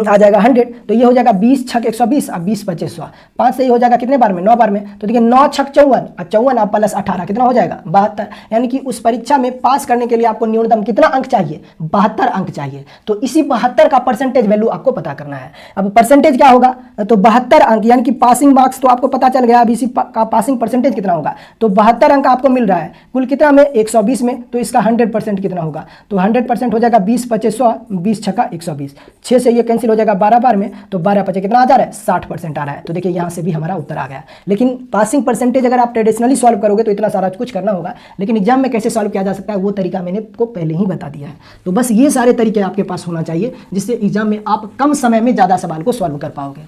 [SPEAKER 1] आ जाएगा 100। तो ये हो जाएगा 20 छक 120 और 20 पच्चीस 100, 5 से ही हो जाएगा कितने बार में? 9 बार में। तो देखिए 9 छक 54 और 54 आप प्लस 18 कितना हो जाएगा? 72। यानी कि उस परीक्षा में पास करने के लिए आपको न्यूनतम कितना अंक चाहिए? 72 अंक चाहिए। तो इसी 72 का परसेंटेज वैल्यू आपको पता करना है। अब परसेंटेज क्या होगा? तो 72 अंक यानी कि पासिंग मार्क्स तो आपको पता चल गया। अब इसी का पासिंग परसेंटेज कितना होगा? तो 72 अंक आपको मिल रहा है कुल कितना में? 120 में। तो इसका 100% कितना होगा? तो 100% हो जाएगा 20 पच्चीस 100, 20 छक्का 120, 6 से ये कैंसिल हो जाएगा 12 बार में। तो 12 पचे कितना आ जा रहा है? 60% आ रहा है। तो देखिए यहाँ से भी हमारा उत्तर आ गया। लेकिन पासिंग परसेंटेज अगर आप ट्रेडिशनली सॉल्व करोगे तो इतना सारा कुछ करना होगा, लेकिन एग्जाम में कैसे सॉल्व किया जा सकता है वो तरीका मैंने आपको पहले ही बता दिया है। तो बस ये सारे तरीके आपके पास होना चाहिए जिससे एग्जाम में आप कम समय में ज़्यादा सवाल को सॉल्व कर पाओगे।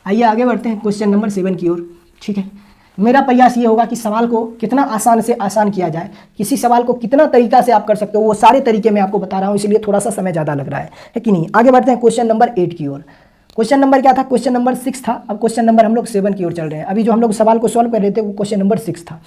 [SPEAKER 1] आइए आगे बढ़ते हैं क्वेश्चन नंबर 7 की ओर, ठीक है। मेरा प्रयास ये होगा कि सवाल को कितना आसान से आसान किया जाए, किसी सवाल को कितना तरीका से आप कर सकते हो वो सारे तरीके मैं आपको बता रहा हूँ, इसलिए थोड़ा सा समय ज़्यादा लग रहा है कि नहीं। आगे बढ़ते हैं क्वेश्चन नंबर 8 की ओर। क्वेश्चन नंबर क्या था? क्वेश्चन नंबर 6 था। अब क्वेश्चन नंबर हम लोग 7 की ओर चल रहे हैं। अभी जो हम लोग सवाल को सॉल्व कर रहे थे वो क्वेश्चन नंबर 6 था।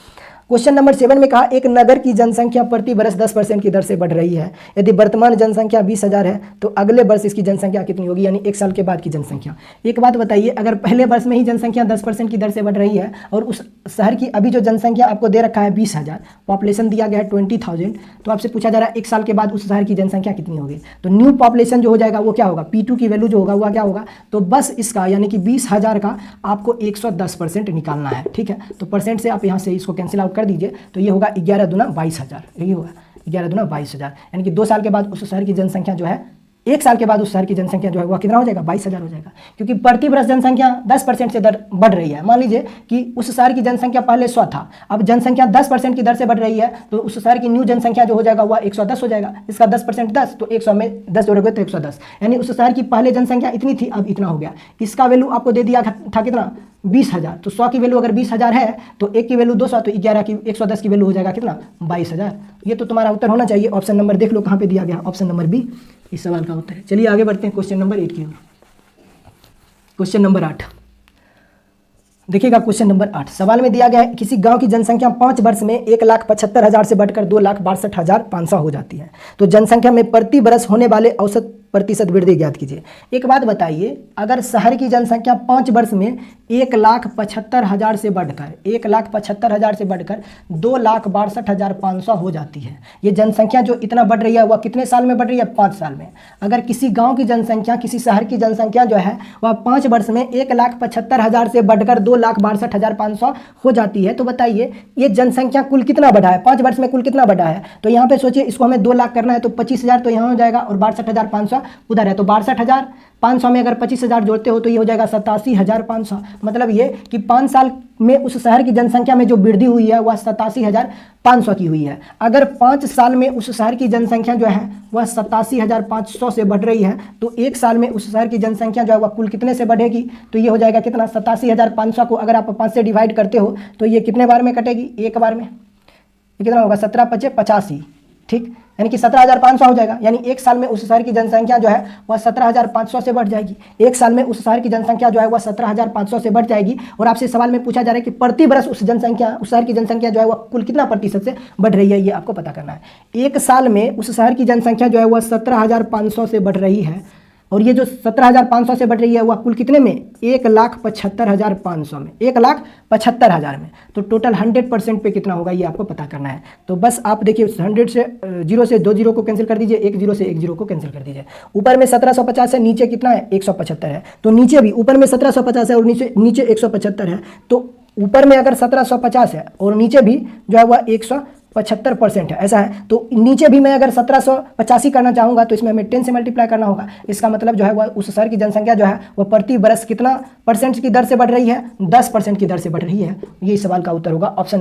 [SPEAKER 1] क्वेश्चन नंबर 7 में कहा एक नगर की जनसंख्या प्रति वर्ष 10% की दर से बढ़ रही है। यदि वर्तमान जनसंख्या 20,000 है तो अगले वर्ष इसकी जनसंख्या कितनी होगी? यानी 1 साल के बाद की जनसंख्या। एक बात बताइए, अगर पहले वर्ष में ही जनसंख्या 10% की दर से बढ़ रही है और उस शहर की अभी जो जनसंख्या आपको दे रखा है 20,000, पॉपुलेशन दिया गया है 20,000, तो आपसे पूछा जा रहा है 1 साल के बाद उस शहर की जनसंख्या कितनी होगी? तो न्यू पॉपुलेशन जो हो जाएगा वो क्या होगा? P2 की वैल्यू जो होगा वह क्या होगा? तो बस इसका यानी कि 20,000 का आपको 110% निकालना है, ठीक है। तो परसेंट से आप यहाँ से इसको कैंसिल आउट कर दीजिए, तो ये होगा 11 दूना 22,000, यही होगा 11 दूना 22,000। यानी कि 2 साल के बाद उस शहर की जनसंख्या जो है, 1 साल के बाद उस शहर की जनसंख्या जो है वह कितना हो जाएगा? 22,000 हो जाएगा। क्योंकि प्रति वर्ष जनसंख्या 10% से दर बढ़ रही है। मान लीजिए कि उस शहर की जनसंख्या पहले 100 था, अब जनसंख्या 10% की दर से बढ़ रही है, तो उस शहर की न्यू जनसंख्या जो हो जाएगा वह 110 हो जाएगा। इसका 10% 10, तो 100 में 10 जोड़ोगे तो 110, यानी उस शहर की पहले जनसंख्या इतनी थी, अब इतना हो गया। इसका वैल्यू आपको दे दिया था कितना? 20,000। तो 100 की वैल्यू अगर 20,000 है तो 1 की वैल्यू 200, तो 11 की 110 की वैल्यू हो जाएगा कितना? 22,000। ये तो तुम्हारा उत्तर होना चाहिए। ऑप्शन नंबर देख लो कहाँ पे दिया गया, ऑप्शन नंबर बी इस सवाल का उत्तर है। चलिए आगे बढ़ते हैं क्वेश्चन नंबर 8 की ओर। क्वेश्चन नंबर 8 देखिएगा। क्वेश्चन नंबर 8 सवाल में दिया गया है किसी गांव की जनसंख्या 5 वर्ष में 1,75,000 से बढ़कर 2,62,500 हो जाती है, तो जनसंख्या में प्रति वर्ष होने वाले औसत प्रतिशत वृद्धि ज्ञात कीजिए। एक बात बताइए, अगर शहर की जनसंख्या 5 वर्ष में 1,75,000 से बढ़कर 1,75,000 से बढ़कर 2,62,500 हो जाती है, ये जनसंख्या जो इतना बढ़ रही है वह कितने साल में बढ़ रही है? 5 साल में। अगर किसी गांव की जनसंख्या, किसी शहर की जनसंख्या जो है वह 5 वर्ष में 1,75,000 से बढ़कर 2,62,500 हो जाती है, तो बताइए ये जनसंख्या कुल कितना बढ़ा है? 5 वर्ष में कुल कितना बढ़ा है? तो यहाँ पे सोचिए, इसको हमें 2 लाख करना है तो 25,000 तो यहाँ हो जाएगा और 62,500 उधर है, तो 62,500 में अगर 25,000 जोड़ते हो तो ये हो जाएगा 87,500। मतलब ये कि 5 साल में उस शहर की जनसंख्या में जो वृद्धि हुई है वह 87,500 की हुई है। अगर 5 साल में उस शहर की जनसंख्या जो है वह 87,500 से बढ़ रही है, तो 1 साल में उस शहर की जनसंख्या जो है वह कुल कितने से बढ़ेगी? तो ये हो जाएगा कितना? 87,500 को अगर आप 5 से डिवाइड करते हो तो ये कितने बार में कटेगी? 1 बार में। ये कितना होगा? 17 पचे 85, ठीक, यानी कि 17,500 हो जाएगा। यानी 1 साल में उस शहर की जनसंख्या जो है वह 17,500 से बढ़ जाएगी। 1 साल में उस शहर की जनसंख्या जो है वह 17,500 से बढ़ जाएगी। और आपसे सवाल में पूछा जा रहा है कि प्रति वर्ष उस शहर की जनसंख्या जो है वह कुल कितना प्रतिशत से बढ़ रही है, ये आपको पता करना है। 1 साल में उस शहर की जनसंख्या जो है वह 17,500 से बढ़ रही है, और ये जो 17,500 से बढ़ रही है वह कुल कितने में, 1,75,500 में, 1,75,000 में। तो टोटल 100% पे कितना होगा ये आपको पता करना है। तो बस आप देखिए 100 से 0 से 2 जीरो को कैंसिल कर दीजिए, 1 0 से 1 0 को कैंसिल कर दीजिए। ऊपर में 1750 है, नीचे कितना है 175 है। तो नीचे भी ऊपर में 1750 है और नीचे 175 है। तो ऊपर में अगर 1750 है और नीचे भी जो है वह 175% है, ऐसा है। तो नीचे भी मैं अगर 1785 करना चाहूँगा तो इसमें हमें 10 से मल्टीप्लाई करना होगा। इसका मतलब जो है वह उस शहर की जनसंख्या जो है वह प्रति बरस कितना परसेंट की दर से बढ़ रही है, 10% की दर से बढ़ रही है। ये इस सवाल का उत्तर होगा ऑप्शन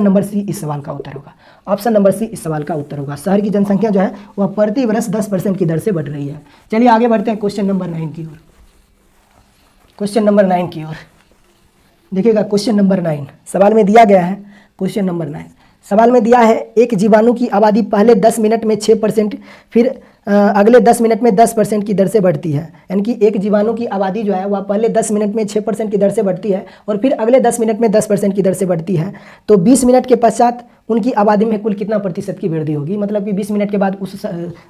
[SPEAKER 1] नंबर सी इस सवाल का उत्तर होगा। ऑप्शन नंबर सी इस सवाल का उत्तर होगा। शहर की जनसंख्या जो है वह प्रति बरस 10% की दर से बढ़ रही है। चलिए आगे बढ़ते हैं क्वेश्चन नंबर 9 की ओर। क्वेश्चन नंबर 9 की ओर देखिएगा। क्वेश्चन नंबर 9 सवाल में दिया गया है। क्वेश्चन नंबर 9 सवाल में दिया है, एक जीवाणु की आबादी पहले 10 मिनट में 6%, फिर अगले 10 मिनट में 10% की दर से बढ़ती है। यानी कि एक जीवाणु की आबादी जो है वह पहले 10 मिनट में 6% की दर से बढ़ती है और फिर अगले 10 मिनट में 10% की दर से बढ़ती है। तो 20 मिनट के पश्चात उनकी आबादी में कुल कितना प्रतिशत की वृद्धि होगी। मतलब कि 20 मिनट के बाद उस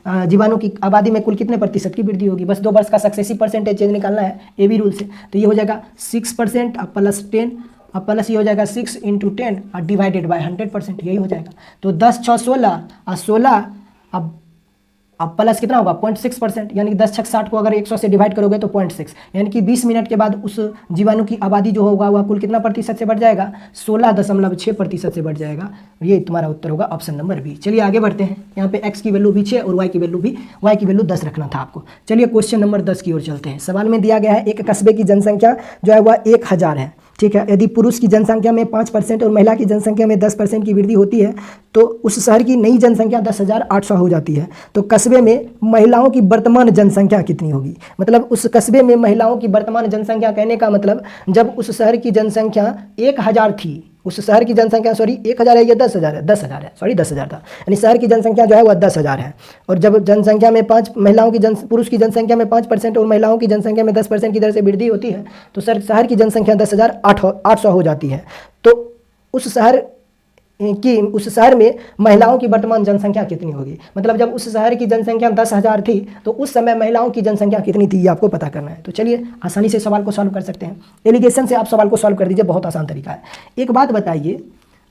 [SPEAKER 1] जीवाणु की आबादी में कुल कितने प्रतिशत की वृद्धि होगी। बस 2 वर्ष का सक्सेसिव परसेंटेज चेंज निकालना है AB रूल से। तो ये हो जाएगा 6% अब प्लस 10 अब प्लस ये हो जाएगा 6 × 10 और डिवाइडेड बाय 100%, यही हो जाएगा। तो 10 6 16 और 16 अब प्लस कितना होगा 0.6%, यानी कि 10 6 60 को अगर 100 से डिवाइड करोगे तो 0.6, यानी कि 20 मिनट के बाद उस जीवाणु की आबादी जो होगा वह कुल कितना प्रतिशत से बढ़ जाएगा, 16.6% से बढ़ जाएगा। ये तुम्हारा उत्तर होगा ऑप्शन नंबर बी। चलिए आगे बढ़ते हैं। यहाँ पे x की वैल्यू भी 6 और y की वैल्यू 10 रखना था आपको। चलिए क्वेश्चन नंबर 10 की ओर चलते हैं। सवाल में दिया गया है, एक कस्बे की जनसंख्या जो है वह 1000 है, ठीक है। यदि पुरुष की जनसंख्या में 5% और महिला की जनसंख्या में 10% की वृद्धि होती है तो उस शहर की नई जनसंख्या 10,800 हो जाती है। तो कस्बे में महिलाओं की वर्तमान जनसंख्या कितनी होगी। मतलब उस कस्बे में महिलाओं की वर्तमान जनसंख्या कहने का मतलब जब उस शहर की जनसंख्या 1000 थी, उस शहर की जनसंख्या 1000 है या 10,000 है, 10,000 है, 10,000 था, यानी शहर की जनसंख्या जो है वह 10,000 है। और जब जनसंख्या में पुरुष की जनसंख्या में 5% और महिलाओं की जनसंख्या में 10% की दर से वृद्धि होती है तो शहर की जनसंख्या 10,800 हो जाती है। तो उस शहर में महिलाओं की वर्तमान जनसंख्या कितनी होगी। मतलब जब उस शहर की जनसंख्या 10,000 थी तो उस समय महिलाओं की जनसंख्या कितनी थी ये आपको पता करना है। तो चलिए आसानी से सवाल को सॉल्व कर सकते हैं। एलिगेशन से आप सवाल को सॉल्व कर दीजिए, बहुत आसान तरीका है। एक बात बताइए,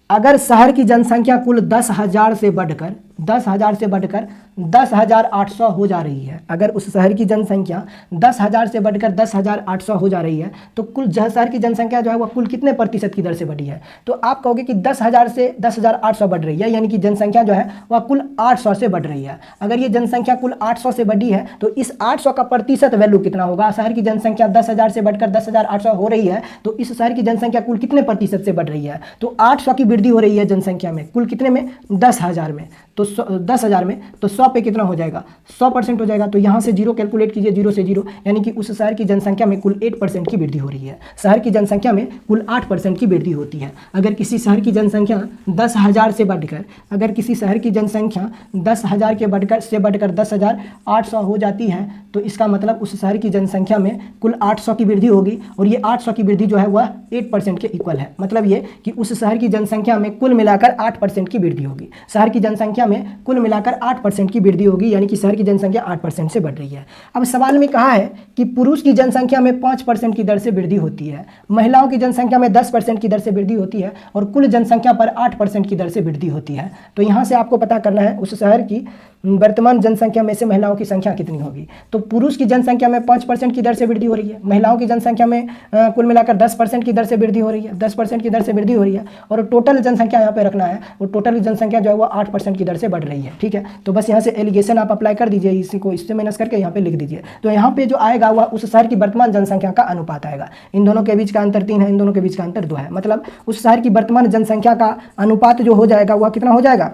[SPEAKER 1] अगर शहर की जनसंख्या कुल 10,000 से बढ़कर 10,800 हो जा रही है, अगर उस शहर की जनसंख्या 10,000 से बढ़कर 10,800 हो जा रही है तो कुल शहर की जनसंख्या जो है वह कुल कितने प्रतिशत की दर से बढ़ी है। तो आप कहोगे कि 10,000 से 10,800 बढ़ रही है, यानी कि जनसंख्या जो है वह कुल 800 से बढ़ रही है। अगर ये जनसंख्या कुल 800 से बढ़ी है तो इस 800 का प्रतिशत वैल्यू कितना होगा। शहर की जनसंख्या 10,000 से बढ़कर 10,800 हो रही है तो इस शहर की जनसंख्या कुल कितने प्रतिशत से बढ़ रही है। तो 800 की वृद्धि हो रही है जनसंख्या में, कुल कितने में 10,000 में, तो 10,000 में तो 100 पे कितना हो जाएगा 100% हो जाएगा। तो यहाँ से 0 कैलकुलेट कीजिए, 0 से 0, यानी कि उस शहर की जनसंख्या में कुल 8% की वृद्धि हो रही है। शहर की जनसंख्या में कुल 8% की वृद्धि होती है। अगर किसी शहर की जनसंख्या 10,000 से बढ़कर अगर किसी शहर की जनसंख्या 10,000 के बढ़कर 10,800 हो जाती है तो इसका मतलब उस शहर की जनसंख्या में कुल 800 की वृद्धि होगी और ये 800 की वृद्धि जो है वह 8% के इक्वल है। मतलब ये कि उस शहर की जनसंख्या में कुल मिलाकर 8% की वृद्धि होगी। शहर की जनसंख्या में कुल मिलाकर 8% की वृद्धि होगी, यानी कि शहर की जनसंख्या 8% से बढ़ रही है। अब सवाल में कहा है कि पुरुष की जनसंख्या में 5% की दर से वृद्धि होती है, महिलाओं की जनसंख्या में 10% की दर से वृद्धि होती है और कुल जनसंख्या पर 8% की दर से वृद्धि होती है। तो यहाँ से आपको पता करना है उस शहर की वर्तमान जनसंख्या में से महिलाओं की संख्या कितनी होगी। तो पुरुष की जनसंख्या में 5% की दर से वृद्धि हो रही है, महिलाओं की जनसंख्या में कुल मिलाकर 10% की दर से वृद्धि हो रही है, 10% की दर से वृद्धि हो रही है और टोटल जनसंख्या यहाँ पे रखना है। और टोटल जनसंख्या जो है वो 8% की दर से बढ़ रही है, ठीक है। तो बस यहाँ से एलिगेशन आप अप्लाई कर दीजिए, इसी को इससे माइनस करके यहाँ पे लिख दीजिए। तो यहाँ पे जो आएगा वह उस शहर की वर्तमान जनसंख्या का अनुपात आएगा। इन दोनों के बीच का अंतर 3 है, इन दोनों के बीच का अंतर 2 है। मतलब उस शहर की वर्तमान जनसंख्या का अनुपात जो हो जाएगा वह कितना हो जाएगा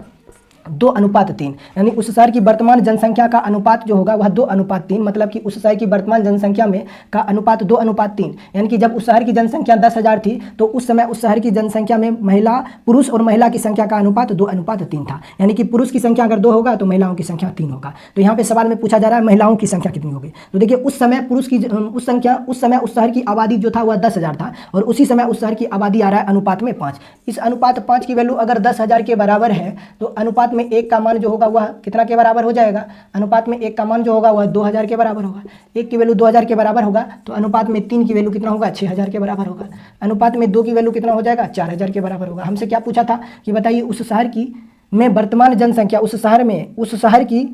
[SPEAKER 1] 2:3, यानी उस शहर की वर्तमान जनसंख्या का अनुपात जो होगा वह 2:3। मतलब कि उस शहर की वर्तमान जनसंख्या में का अनुपात 2:3, यानी कि जब उस शहर की जनसंख्या 10,000 थी तो उस समय उस शहर की जनसंख्या में पुरुष और महिला की संख्या का अनुपात 2:3 था, यानी कि पुरुष की संख्या अगर 2 होगा तो महिलाओं की संख्या 3 होगा। तो यहाँ पे सवाल में पूछा जा रहा है महिलाओं की संख्या कितनी होगी। तो देखिए उस समय पुरुष की उस समय उस शहर की आबादी जो था वह 10,000 था और उसी समय उस शहर की आबादी आ रहा है अनुपात में 5। इस अनुपात 5 की वैल्यू अगर 10,000 के बराबर है तो अनुपात अनुपात में 1 का मान जो होगा वह कितना के बराबर हो जाएगा, अनुपात में 1 का मान जो होगा वह 2000 के बराबर होगा। 1 की वैल्यू 2000 के बराबर होगा तो अनुपात में 3 की वैल्यू कितना होगा, 6000 के बराबर होगा। अनुपात में 2 की वैल्यू कितना हो जाएगा, 4000 के बराबर होगा। हमसे क्या पूछा था कि बताइए उस शहर की में वर्तमान जनसंख्या, उस शहर की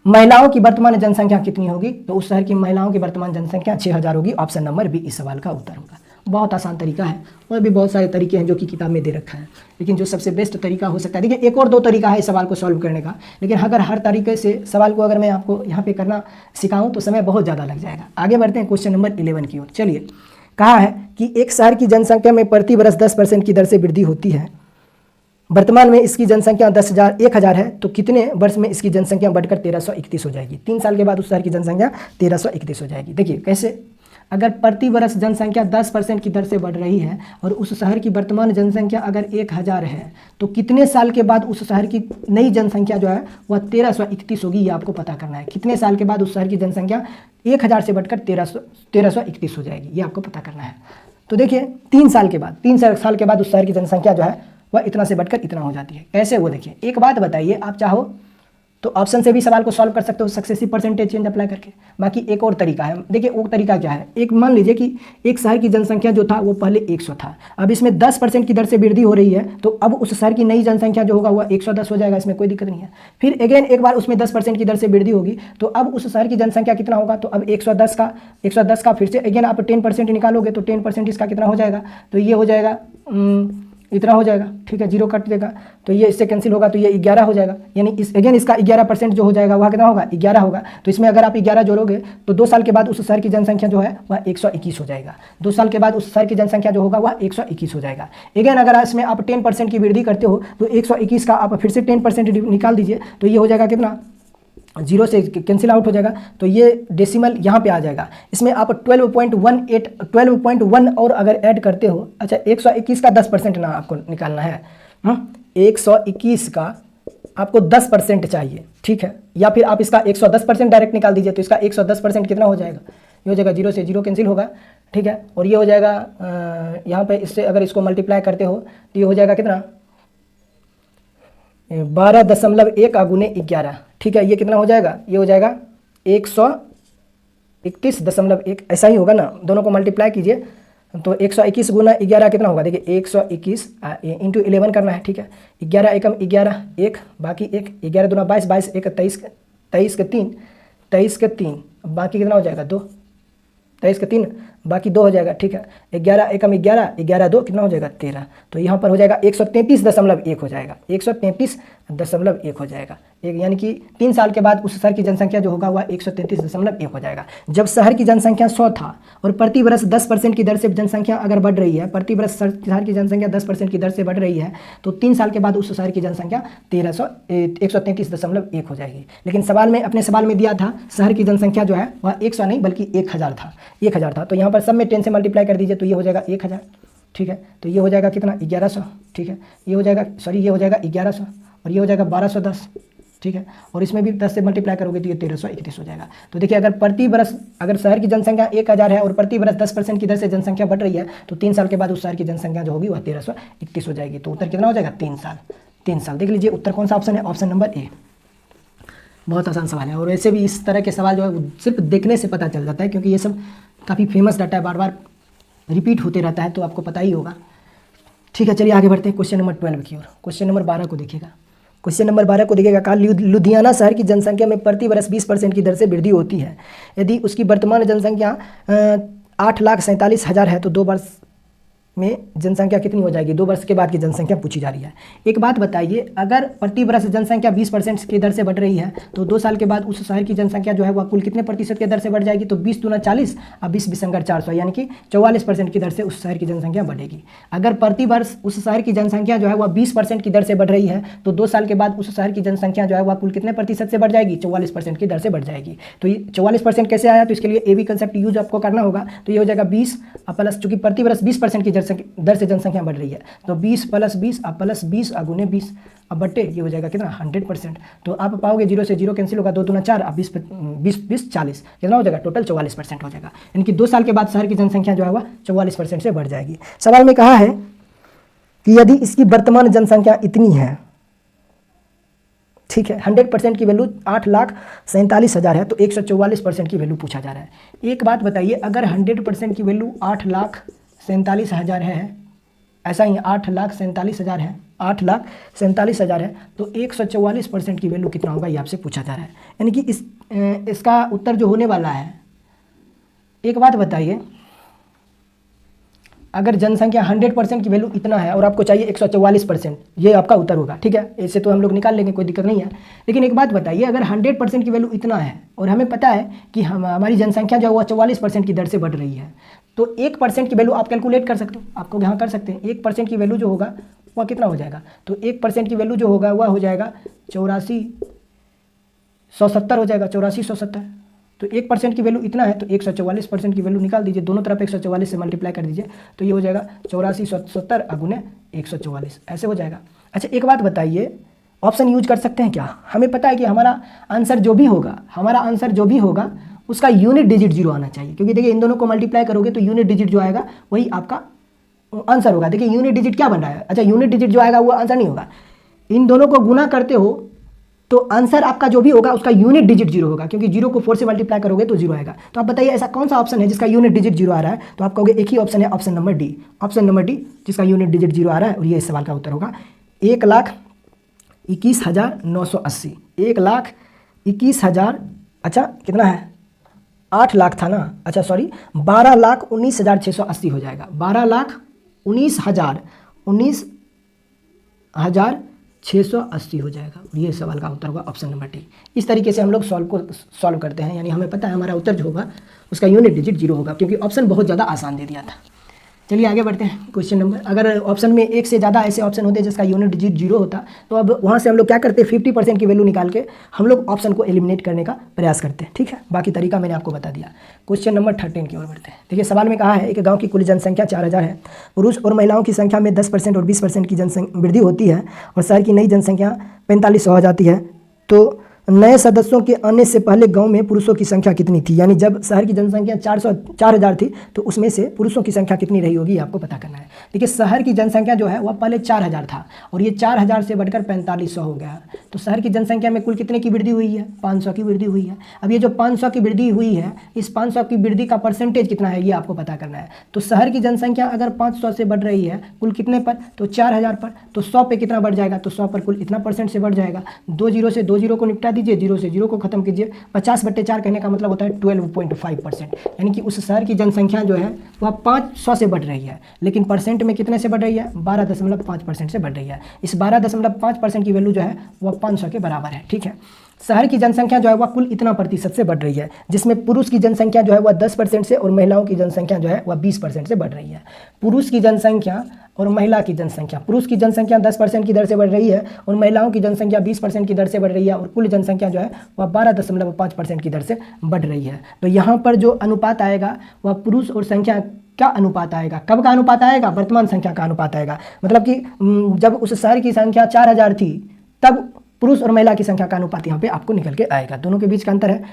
[SPEAKER 1] महिलाओं की वर्तमान जनसंख्या कितनी होगी, तो उस शहर की महिलाओं की वर्तमान जनसंख्या 6000 होगी। ऑप्शन नंबर बी इस सवाल का उत्तर होगा। बहुत आसान तरीका है, और भी बहुत सारे तरीके हैं जो कि किताब में दे रखा है, लेकिन जो सबसे बेस्ट तरीका हो सकता है, देखिए एक और 2 तरीका है इस सवाल को सॉल्व करने का, लेकिन अगर हर तरीके से सवाल को अगर मैं आपको यहाँ पे करना सिखाऊं तो समय बहुत ज़्यादा लग जाएगा। आगे बढ़ते हैं क्वेश्चन नंबर 11 की ओर। चलिए, कहा है कि एक शहर की जनसंख्या में प्रति वर्ष 10% की दर से वृद्धि होती है। वर्तमान में इसकी जनसंख्या 10,000 है, तो कितने वर्ष में इसकी जनसंख्या बढ़कर 1331 हो जाएगी। 3 साल के बाद उस शहर की जनसंख्या 1331 हो जाएगी। देखिए कैसे, अगर प्रति वर्ष जनसंख्या 10% की दर से बढ़ रही है और उस शहर की वर्तमान जनसंख्या अगर 1000 है, तो कितने साल के बाद उस शहर की नई जनसंख्या जो है वह 1331 होगी, ये आपको पता करना है। कितने साल के बाद उस शहर की जनसंख्या 1000 से बढ़कर 1331 हो जाएगी, ये आपको पता करना है। तो देखिए 3 साल के बाद, 3 साल के बाद उस शहर की जनसंख्या जो है वह इतना से बढ़कर इतना हो जाती है। कैसे, वो देखिए। एक बात बताइए, आप चाहो तो ऑप्शन से भी सवाल को सॉल्व कर सकते हो सक्सेसिव परसेंटेज चेंज अप्लाई करके। बाकी एक और तरीका है, देखिए वो तरीका क्या है। एक मान लीजिए कि एक शहर की जनसंख्या जो था वो पहले 100 था, अब इसमें 10% की दर से वृद्धि हो रही है, तो अब उस शहर की नई जनसंख्या जो होगा वह 110 हो जाएगा, इसमें कोई दिक्कत नहीं है। फिर अगेन एक बार उसमें 10% की दर से वृद्धि होगी, तो अब उस शहर की जनसंख्या कितना होगा, तो अब 110 का फिर से अगेन आप 10% निकालोगे तो 10% इसका कितना हो जाएगा, तो ये हो जाएगा इतना हो जाएगा, ठीक है, 0 कट देगा तो ये इससे कैंसिल होगा, तो ये 11 हो जाएगा। यानी अगेन इसका 11% जो हो जाएगा वह कितना होगा, 11 होगा। तो इसमें अगर आप 11 जोड़ोगे तो 2 साल के बाद उस शहर की जनसंख्या जो है वह 121 हो जाएगा। 2 साल के बाद उस शहर की जनसंख्या जो होगा वह 121 हो जाएगा। अगेन अगर इसमें आप 10% की वृद्धि करते हो तो 121 का आप फिर से 10% निकाल दीजिए, तो ये हो जाएगा कितना, 0 से कैंसिल आउट हो जाएगा, तो ये डेसिमल यहाँ पे आ जाएगा। इसमें आप 12.1 और अगर ऐड करते हो, अच्छा 121 का 10% ना आपको निकालना है, 121 का आपको 10% चाहिए, ठीक है, या फिर आप इसका 110% डायरेक्ट निकाल दीजिए, तो इसका 110% कितना हो जाएगा, ये हो जाएगा 0 से 0 कैंसिल होगा, ठीक है, और ये हो जाएगा यहाँ पे इससे अगर इसको मल्टीप्लाई करते हो तो ये हो जाएगा कितना, 12.1 गुने 11, ठीक है, ये कितना हो जाएगा, ये हो जाएगा 131.1, ऐसा ही होगा ना, दोनों को मल्टीप्लाई कीजिए तो 121 गुना 11 कितना होगा, देखिए 121 इंटू 11 करना है, ठीक है, 11 एकम 11, 1 बाकी 1, 11 दूना 22, 22 1 23, 23 के 3 बाकी कितना हो जाएगा 2, 23 के 3 बाकी 2 हो जाएगा, ठीक है, 11 एकम 11, 11 2 कितना हो जाएगा 13, तो यहाँ पर हो जाएगा 133.1 हो जाएगा, 133.1 हो जाएगा, यानी कि 3 साल के बाद उस शहर की जनसंख्या जो होगा वह 133.1 हो जाएगा। जब शहर की जनसंख्या 100 था और प्रति वर्ष 10% की दर से जनसंख्या अगर बढ़ रही है, प्रति वर्ष शहर की जनसंख्या 10% की दर से बढ़ रही है, तो 3 साल के बाद उस शहर की जनसंख्या 133.1 हो जाएगी। लेकिन सवाल में, अपने सवाल में दिया था शहर की जनसंख्या जो है वह 100 नहीं बल्कि 1000 था, 1000 था, तो यहाँ पर सब में 10 से मल्टीप्लाई कर दीजिए तो ये हो जाएगा 1000, ठीक है, तो ये हो जाएगा कितना 1100, ठीक है, ये हो जाएगा ये हो जाएगा 1100 और ये हो जाएगा 1210, ठीक है, और इसमें भी 10 से मल्टीप्लाई करोगे तो ये 1331 हो जाएगा। तो देखिए अगर प्रति वर्ष अगर शहर की जनसंख्या 1000 है और प्रति वर्ष 10% की दर से जनसंख्या बढ़ रही है, तो 3 साल के बाद उस शहर की जनसंख्या जो होगी वह 1331 हो जाएगी। तो उत्तर कितना हो जाएगा, 3 साल। 3 साल देख लीजिए उत्तर कौन सा ऑप्शन है, ऑप्शन नंबर ए। बहुत आसान सवाल है, और वैसे भी इस तरह के सवाल जो है सिर्फ देखने से पता चल जाता है, क्योंकि ये सब काफ़ी फेमस डाटा है, बार बार रिपीट होते रहता है, तो आपको पता ही होगा। ठीक है, चलिए आगे बढ़ते हैं क्वेश्चन नंबर 12 की ओर। क्वेश्चन नंबर 12 को देखिएगा। क्वेश्चन नंबर 12 को देखिएगा, कहा लुधियाना शहर की जनसंख्या में प्रति वर्ष 20% की दर से वृद्धि होती है। यदि उसकी वर्तमान जनसंख्या 8,47,000 है तो 2 वर्ष में जनसंख्या कितनी हो जाएगी, 2 वर्ष के बाद की जनसंख्या पूछी जा रही है। एक बात बताइए, अगर प्रति वर्ष जनसंख्या 20% की दर से बढ़ रही है तो 2 साल के बाद उस शहर की जनसंख्या जो है वह कुल कितने प्रतिशत की दर से बढ़ जाएगी, तो 20 दूना 40 और 20 बिसंगर 400, यानी कि 44% की दर से उस शहर की जनसंख्या बढ़ेगी। अगर प्रति वर्ष उस शहर की जनसंख्या जो है वह 20% की दर से बढ़ रही है तो 2 साल के बाद उस शहर की जनसंख्या जो है वह कुल कितने प्रतिशत से बढ़ जाएगी, 44% की दर से बढ़ जाएगी। तो ये 44% कैसे आया, तो इसके लिए ए बी कंसेप्ट यूज आपको करना होगा। तो ये हो जाएगा 20 प्लस, चूंकि प्रति वर्ष 20% की दर से जनसंख्या बढ़ रही है, तो 20 प्लस 20 प्लस 20 गुने 20 अब बट्टे ये हो जाएगा कितना 100%। तो आप पाओगे 0 से 0 कैंसिल होगा, 2 दूना 4 अब 20 40 कितना हो जाएगा, टोटल 44% हो जाएगा। यानी कि 2 साल के बाद शहर की जनसंख्या जो है वह 44% से बढ़ जाएगी। सवाल में कहा है कि यदि इसकी वर्तमान जनसंख्या इतनी है ठीक है। 100% की वैल्यू 8,47,000 है, तो 144% की वैल्यू पूछा जा रहा है। एक बात बताइए, अगर 100% की वैल्यू 8,47,000 है, ऐसा ही 8,47,000 है, 8,47,000 है, तो 144% की वैल्यू कितना होगा ये आपसे पूछा जा रहा है। यानी कि इसका उत्तर जो होने वाला है, एक बात बताइए, अगर जनसंख्या 100% की वैल्यू इतना है और आपको चाहिए 144%, ये आपका उत्तर होगा, ठीक है। इससे तो हम लोग निकाल लेंगे, कोई दिक्कत नहीं है। लेकिन एक बात बताइए, अगर 100% की वैल्यू इतना है और हमें पता है कि हमारी जनसंख्या जो है वह 44% की दर से बढ़ रही है, तो 1% की वैल्यू आप कैलकुलेट कर सकते हो, आपको यहाँ कर सकते हैं। 1% की वैल्यू जो होगा वह कितना हो जाएगा, तो 1% की वैल्यू जो होगा वह हो जाएगा 84,170 हो जाएगा, 84,170। तो 1% की वैल्यू इतना है, तो 144% की वैल्यू निकाल दीजिए, दोनों तरफ 144 से मल्टीप्लाई कर दीजिए, तो ये हो जाएगा 84,170 अगुने 144, ऐसे हो जाएगा। अच्छा एक बात बताइए, ऑप्शन यूज कर सकते हैं क्या? हमें पता है कि हमारा आंसर जो भी होगा उसका यूनिट डिजिट 0 आना चाहिए, क्योंकि देखिए इन दोनों को मल्टीप्लाई करोगे तो यूनिट डिजिट जो आएगा वही आपका आंसर होगा। देखिए यूनिट डिजिट क्या बन रहा है, अच्छा यूनिट डिजिट जो आएगा वो आंसर नहीं होगा। इन दोनों को गुना करते हो तो आंसर आपका जो भी होगा उसका यूनिट डिजिट 0 होगा, क्योंकि 0 को 4 से मल्टीप्लाई करोगे तो 0 आएगा। तो आप बताइए ऐसा कौन सा ऑप्शन है जिसका यूनिट डिजिट 0 आ रहा है? तो आप कहोगे एक ही ऑप्शन है, ऑप्शन नंबर डी, जिसका यूनिट डिजिट 0 आ रहा है, और ये इस सवाल का उत्तर होगा 1,21,980। 1,21,000, अच्छा कितना है, 8 लाख था ना, अच्छा सॉरी 12,19,680 हो जाएगा, 12,19,680 हो जाएगा, ये सवाल का उत्तर होगा ऑप्शन नंबर डी। इस तरीके से हम लोग सॉल्व करते हैं, यानी हमें पता है हमारा उत्तर जो होगा उसका यूनिट डिजिट 0 होगा, क्योंकि ऑप्शन बहुत ज़्यादा आसान दे दिया था। चलिए आगे बढ़ते हैं। क्वेश्चन नंबर, अगर ऑप्शन में एक से ज़्यादा ऐसे ऑप्शन होते जिसका यूनिट डिजिट 0 होता, तो अब वहाँ से हम लोग क्या करते हैं, 50% की वैल्यू निकाल के हम लोग ऑप्शन को एलिमिनेट करने का प्रयास करते हैं, ठीक है। बाकी तरीका मैंने आपको बता दिया। क्वेश्चन नंबर 13 की ओर बढ़ते हैं। देखिए सवाल में कहा है, एक गाँव की कुल जनसंख्या 4,000 है, पुरुष और महिलाओं की संख्या में 10% और 20% की वृद्धि होती है और शहर की नई जनसंख्या 4500 हो जाती है, तो नए सदस्यों के आने से पहले गांव में पुरुषों की संख्या कितनी थी? यानी जब शहर की जनसंख्या 4,000 थी तो उसमें से पुरुषों की संख्या कितनी रही होगी आपको पता करना है। देखिए शहर की जनसंख्या जो है वह पहले 4,000 था और ये 4,000 से बढ़कर 4500 हो गया, तो शहर की जनसंख्या में कुल कितने की वृद्धि हुई है? 500 की वृद्धि हुई है। अब ये जो 500 की वृद्धि हुई है, इस 500 की वृद्धि का परसेंटेज कितना है ये आपको पता करना है। तो शहर की जनसंख्या अगर 500 से बढ़ रही है कुल कितने पर, तो 4,000 पर, तो 100 पे कितना बढ़ जाएगा, तो 100 पर कुल इतना परसेंट से बढ़ जाएगा। 2 जीरो से 2 जीरो को निपटा दीजिए, 0 से 0 को खत्म कीजिए, 50/4 कहने का मतलब होता है 12.5%, यानी कि उस शहर की जनसंख्या जो है वह 500 से बढ़ रही है, लेकिन परसेंट में कितने से बढ़ रही है? 12.5% से बढ़ रही है। इस 12.5% की वैल्यू जो है वह 500 के बराबर है, ठीक है। शहर की जनसंख्या जो है वह कुल इतना प्रतिशत से बढ़ रही है, जिसमें पुरुष की जनसंख्या जो है वह 10% से और महिलाओं की जनसंख्या जो है वह 20% से बढ़ रही है। पुरुष की जनसंख्या और महिला की जनसंख्या, पुरुष की जनसंख्या 10% की दर से बढ़ रही है और महिलाओं की जनसंख्या 20% की दर से बढ़ रही है, और कुल जनसंख्या जो है वह 12.5% की दर से बढ़ रही है। तो यहाँ पर जो अनुपात आएगा वह पुरुष और संख्या का अनुपात आएगा। कब का अनुपात आएगा? वर्तमान संख्या का अनुपात आएगा। मतलब कि जब उस शहर की संख्या 4,000 थी तब पुरुष और महिला की संख्या का अनुपात यहाँ पे आपको निकल के आएगा। दोनों के बीच का अंतर है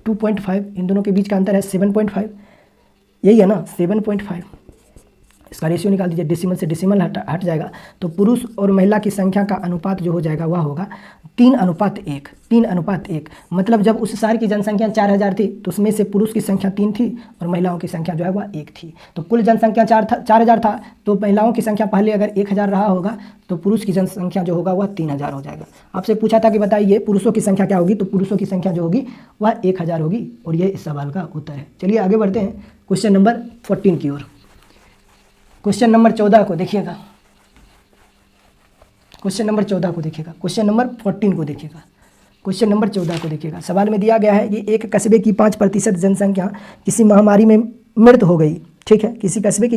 [SPEAKER 1] 2.5, इन दोनों के बीच का अंतर है 7.5, यही है ना 7.5। इसका रेशियो निकाल दीजिए, डेसिमल से डेसिमल हट जाएगा, तो पुरुष और महिला की संख्या का अनुपात जो हो जाएगा वह होगा 3:1। 3:1 मतलब जब उस शहर की जनसंख्या 4,000 थी तो उसमें से पुरुष की संख्या 3 थी और महिलाओं की संख्या जो है वह 1 थी। तो कुल जनसंख्या 4,000 था, तो महिलाओं की संख्या पहले अगर 1,000 रहा होगा तो पुरुष की जनसंख्या जो होगा वह 3,000 हो जाएगा। आपसे पूछा था कि बताइए पुरुषों की संख्या क्या होगी, तो पुरुषों की संख्या जो होगी वह 1,000 होगी, और ये इस सवाल का उत्तर है। चलिए आगे बढ़ते हैं क्वेश्चन नंबर 14 की ओर। क्वेश्चन नंबर 14 को देखिएगा, क्वेश्चन नंबर 14 को देखिएगा, क्वेश्चन नंबर 14 को देखिएगा, क्वेश्चन नंबर 14 को देखिएगा। सवाल में दिया गया है कि एक कस्बे की 5% जनसंख्या किसी महामारी में मृत हो गई, ठीक है। किसी कस्बे की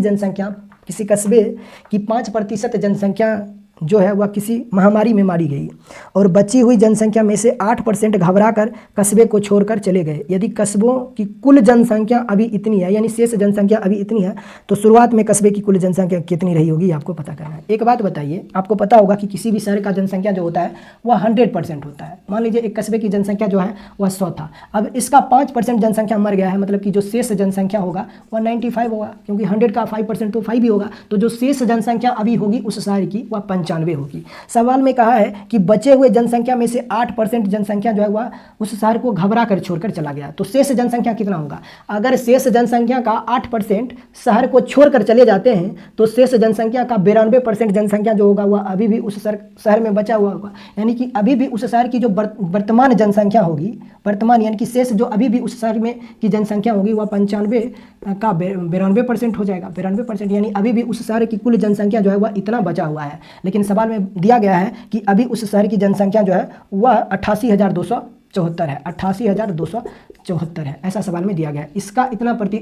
[SPEAKER 1] 5% जनसंख्या जो है वह किसी महामारी में मारी गई और बची हुई जनसंख्या में से 8% घबराकर कस्बे को छोड़कर चले गए। यदि कस्बों की कुल जनसंख्या अभी इतनी है, यानी शेष जनसंख्या अभी इतनी है, तो शुरुआत में कस्बे की कुल जनसंख्या कितनी रही होगी आपको पता करना है। एक बात बताइए, आपको पता होगा कि किसी भी शहर का जनसंख्या जो होता है वह 100% होता है। मान लीजिए एक कस्बे की जनसंख्या जो है वह 100 था, अब इसका 5% जनसंख्या मर गया है, मतलब कि जो शेष जनसंख्या होगा वह 95 होगा, क्योंकि 100 का 5% तो 5 ही होगा। तो जो शेष जनसंख्या अभी होगी उस शहर की वह 95 95 होगी। सवाल में कहा है कि बचे हुए जनसंख्या में से 8% जनसंख्या जो है वह उस शहर को घबरा कर छोड़कर चला गया, तो शेष जनसंख्या कितना होगा? अगर शेष जनसंख्या का 8% शहर को छोड़कर चले जाते हैं तो शेष जनसंख्या का 92% जनसंख्या जो होगा वह अभी भी उस शहर में बचा हुआ होगा। यानी कि अभी भी उस शहर की जो वर्तमान जनसंख्या होगी, वर्तमान यानी कि शेष जो अभी भी उस शहर में की जनसंख्या होगी वह 95 का 92% हो जाएगा। 92% यानी अभी भी उस शहर की कुल जनसंख्या जो है वह इतना बचा हुआ है। लेकिन सवाल में दिया गया है कि अभी उस शहर की जनसंख्या जो है वह 88,274 है, 88,274 है, ऐसा सवाल में दिया गया है।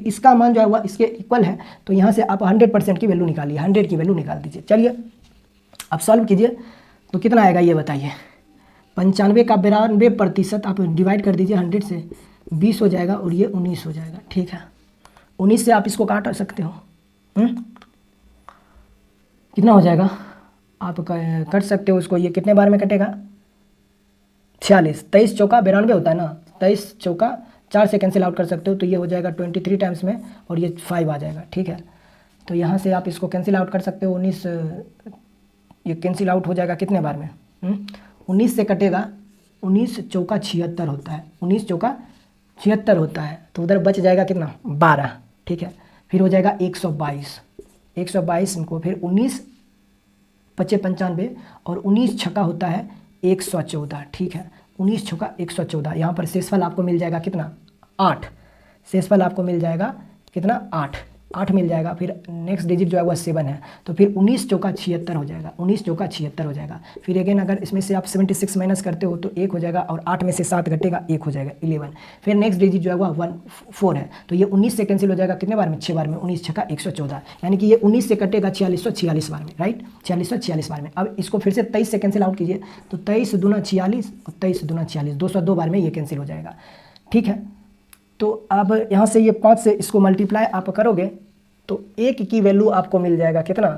[SPEAKER 1] इसका मान जो है वह इसके इक्वल है, तो यहाँ से आप 100% की वैल्यू निकालिए, 100 की वैल्यू निकाल दीजिए। चलिए अब सॉल्व कीजिए तो कितना आएगा ये बताइए। 95 का 92% आप डिवाइड कर दीजिए 100 से, 20 हो जाएगा और ये 19 हो जाएगा। ठीक है, 19 से आप इसको काट सकते हो। कितना हो जाएगा आप कट सकते हो उसको, ये कितने बार में कटेगा? 46, 23 चौका 92 होता है ना, 23 चौका 4 से कैंसिल आउट कर सकते हो, तो ये हो जाएगा 23 टाइम्स में और ये 5 आ जाएगा। ठीक है, तो यहाँ से आप इसको कैंसिल आउट कर सकते हो। 19 ये कैंसिल आउट हो जाएगा कितने बार में? 19 से कटेगा, 19 चौका 76 होता है, 19 चौका 76 होता है, तो उधर बच जाएगा कितना? 12। ठीक है, फिर हो जाएगा 122, 122 इनको, फिर 19 पचे 95 और 19 छक्का होता है 114। ठीक है, 19 छक्का 114। यहाँ पर शेषफल आपको मिल जाएगा कितना? 8। शेषफल आपको मिल जाएगा कितना? 8 मिल जाएगा। फिर नेक्स्ट डिजिट जो है वह 7 है, तो फिर 19 चौका 76 हो जाएगा, 19 चौका 76 हो जाएगा। फिर अगेन अगर इसमें से आप 76 माइनस करते हो तो 1 हो जाएगा और 8 में से 7 घटेगा, 1 हो जाएगा, 11। फिर नेक्स्ट डिजिट जो है वह 4 है, तो ये 19 से कैंसिल हो जाएगा कितने बार में? 6 बार में, 19 छक्का 114, यानी कि ये 19 से कटेगा 4646 बार में, राइट, 4646 बार में। अब इसको फिर से 23 से कैंसिल आउट कीजिए, तो 23 दूना 46 और 23 दूना 46, 202 बार में ये कैंसिल हो जाएगा। ठीक है, तो अब यहाँ से ये 5 से इसको मल्टीप्लाई आप करोगे तो 1 की वैल्यू आपको मिल जाएगा कितना?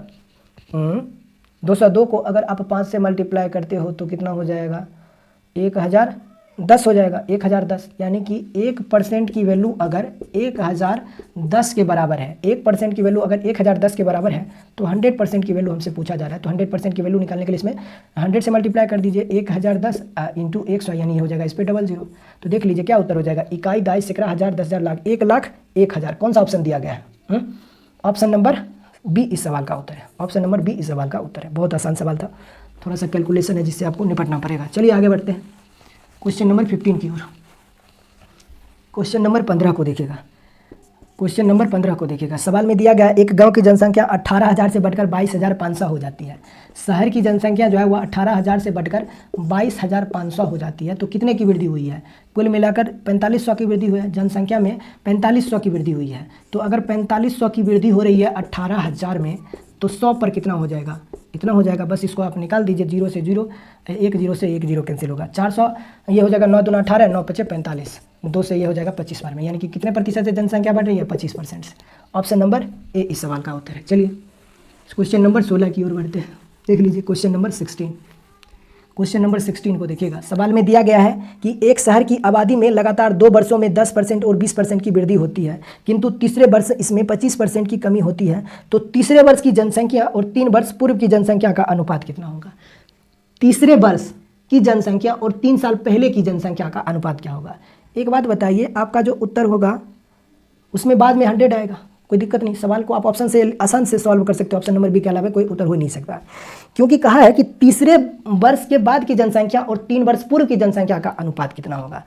[SPEAKER 1] 202 को अगर आप 5 से मल्टीप्लाई करते हो तो कितना हो जाएगा? 1010 हो जाएगा, 1010। यानी कि 1% की वैल्यू अगर 1010 के बराबर है, 1% की वैल्यू अगर 1010 के बराबर है तो 100% की वैल्यू हमसे पूछा जा रहा है। तो 100% की वैल्यू निकालने के लिए इसमें 100 से मल्टीप्लाई कर दीजिए, 1010 इंटू 100, यानी हो जाएगा इस पर 00। तो देख लीजिए क्या उत्तर हो जाएगा? इकाई, दाई, सैकड़ा, हज़ार, 10,000, लाख, 1,00,000, 1,000। कौन सा ऑप्शन दिया गया है? ऑप्शन नंबर बी इस सवाल का उत्तर है। ऑप्शन नंबर बी इस सवाल का उत्तर है। बहुत आसान सवाल था, थोड़ा सा कैलकुलेशन है जिससे आपको निपटना पड़ेगा। चलिए आगे बढ़ते हैं क्वेश्चन नंबर 15 की ओर। क्वेश्चन नंबर 15 को देखिएगा। क्वेश्चन नंबर 15 को देखिएगा। सवाल में दिया गया एक गांव की जनसंख्या 18,000 से बढ़कर 22,500 हो जाती है। शहर की जनसंख्या जो है वह 18,000 से बढ़कर 22,500 हो जाती है, तो कितने की वृद्धि हुई है? कुल मिलाकर 4500 की वृद्धि हुई है, जनसंख्या में 4500 की वृद्धि हुई है। तो अगर 4500 की वृद्धि हो रही है 18,000 में, तो 100 पर कितना हो जाएगा? इतना हो जाएगा। बस इसको आप निकाल दीजिए, 0 से 0, 1 0 से 1 0 कैंसिल होगा, 400, ये हो जाएगा 9 दूना 18, 9 पचे 45, 2 से ये हो जाएगा 25 बार में, यानी कि कितने प्रतिशत से जनसंख्या बढ़ रही है? 25% से। ऑप्शन नंबर ए इस सवाल का उत्तर है। चलिए क्वेश्चन नंबर 16 की ओर बढ़ते हैं। देख लीजिए क्वेश्चन नंबर 16। क्वेश्चन नंबर 16 को देखिएगा। सवाल में दिया गया है कि एक शहर की आबादी में लगातार 2 वर्षों में 10% और 20% की वृद्धि होती है, किंतु तीसरे वर्ष इसमें 25% की कमी होती है, तो तीसरे वर्ष की जनसंख्या और 3 वर्ष पूर्व की जनसंख्या का अनुपात कितना होगा? तीसरे वर्ष की जनसंख्या और 3 साल पहले की जनसंख्या का अनुपात क्या होगा? एक बात बताइए, आपका जो उत्तर होगा उसमें बाद में 100 आएगा, कोई दिक्कत नहीं। सवाल को आप ऑप्शन से आसान से सॉल्व कर सकते हो। ऑप्शन नंबर बी के अलावा कोई उत्तर हो नहीं सकता, क्योंकि कहा है कि तीसरे वर्ष के बाद की जनसंख्या और 3 वर्ष पूर्व की जनसंख्या का अनुपात कितना होगा।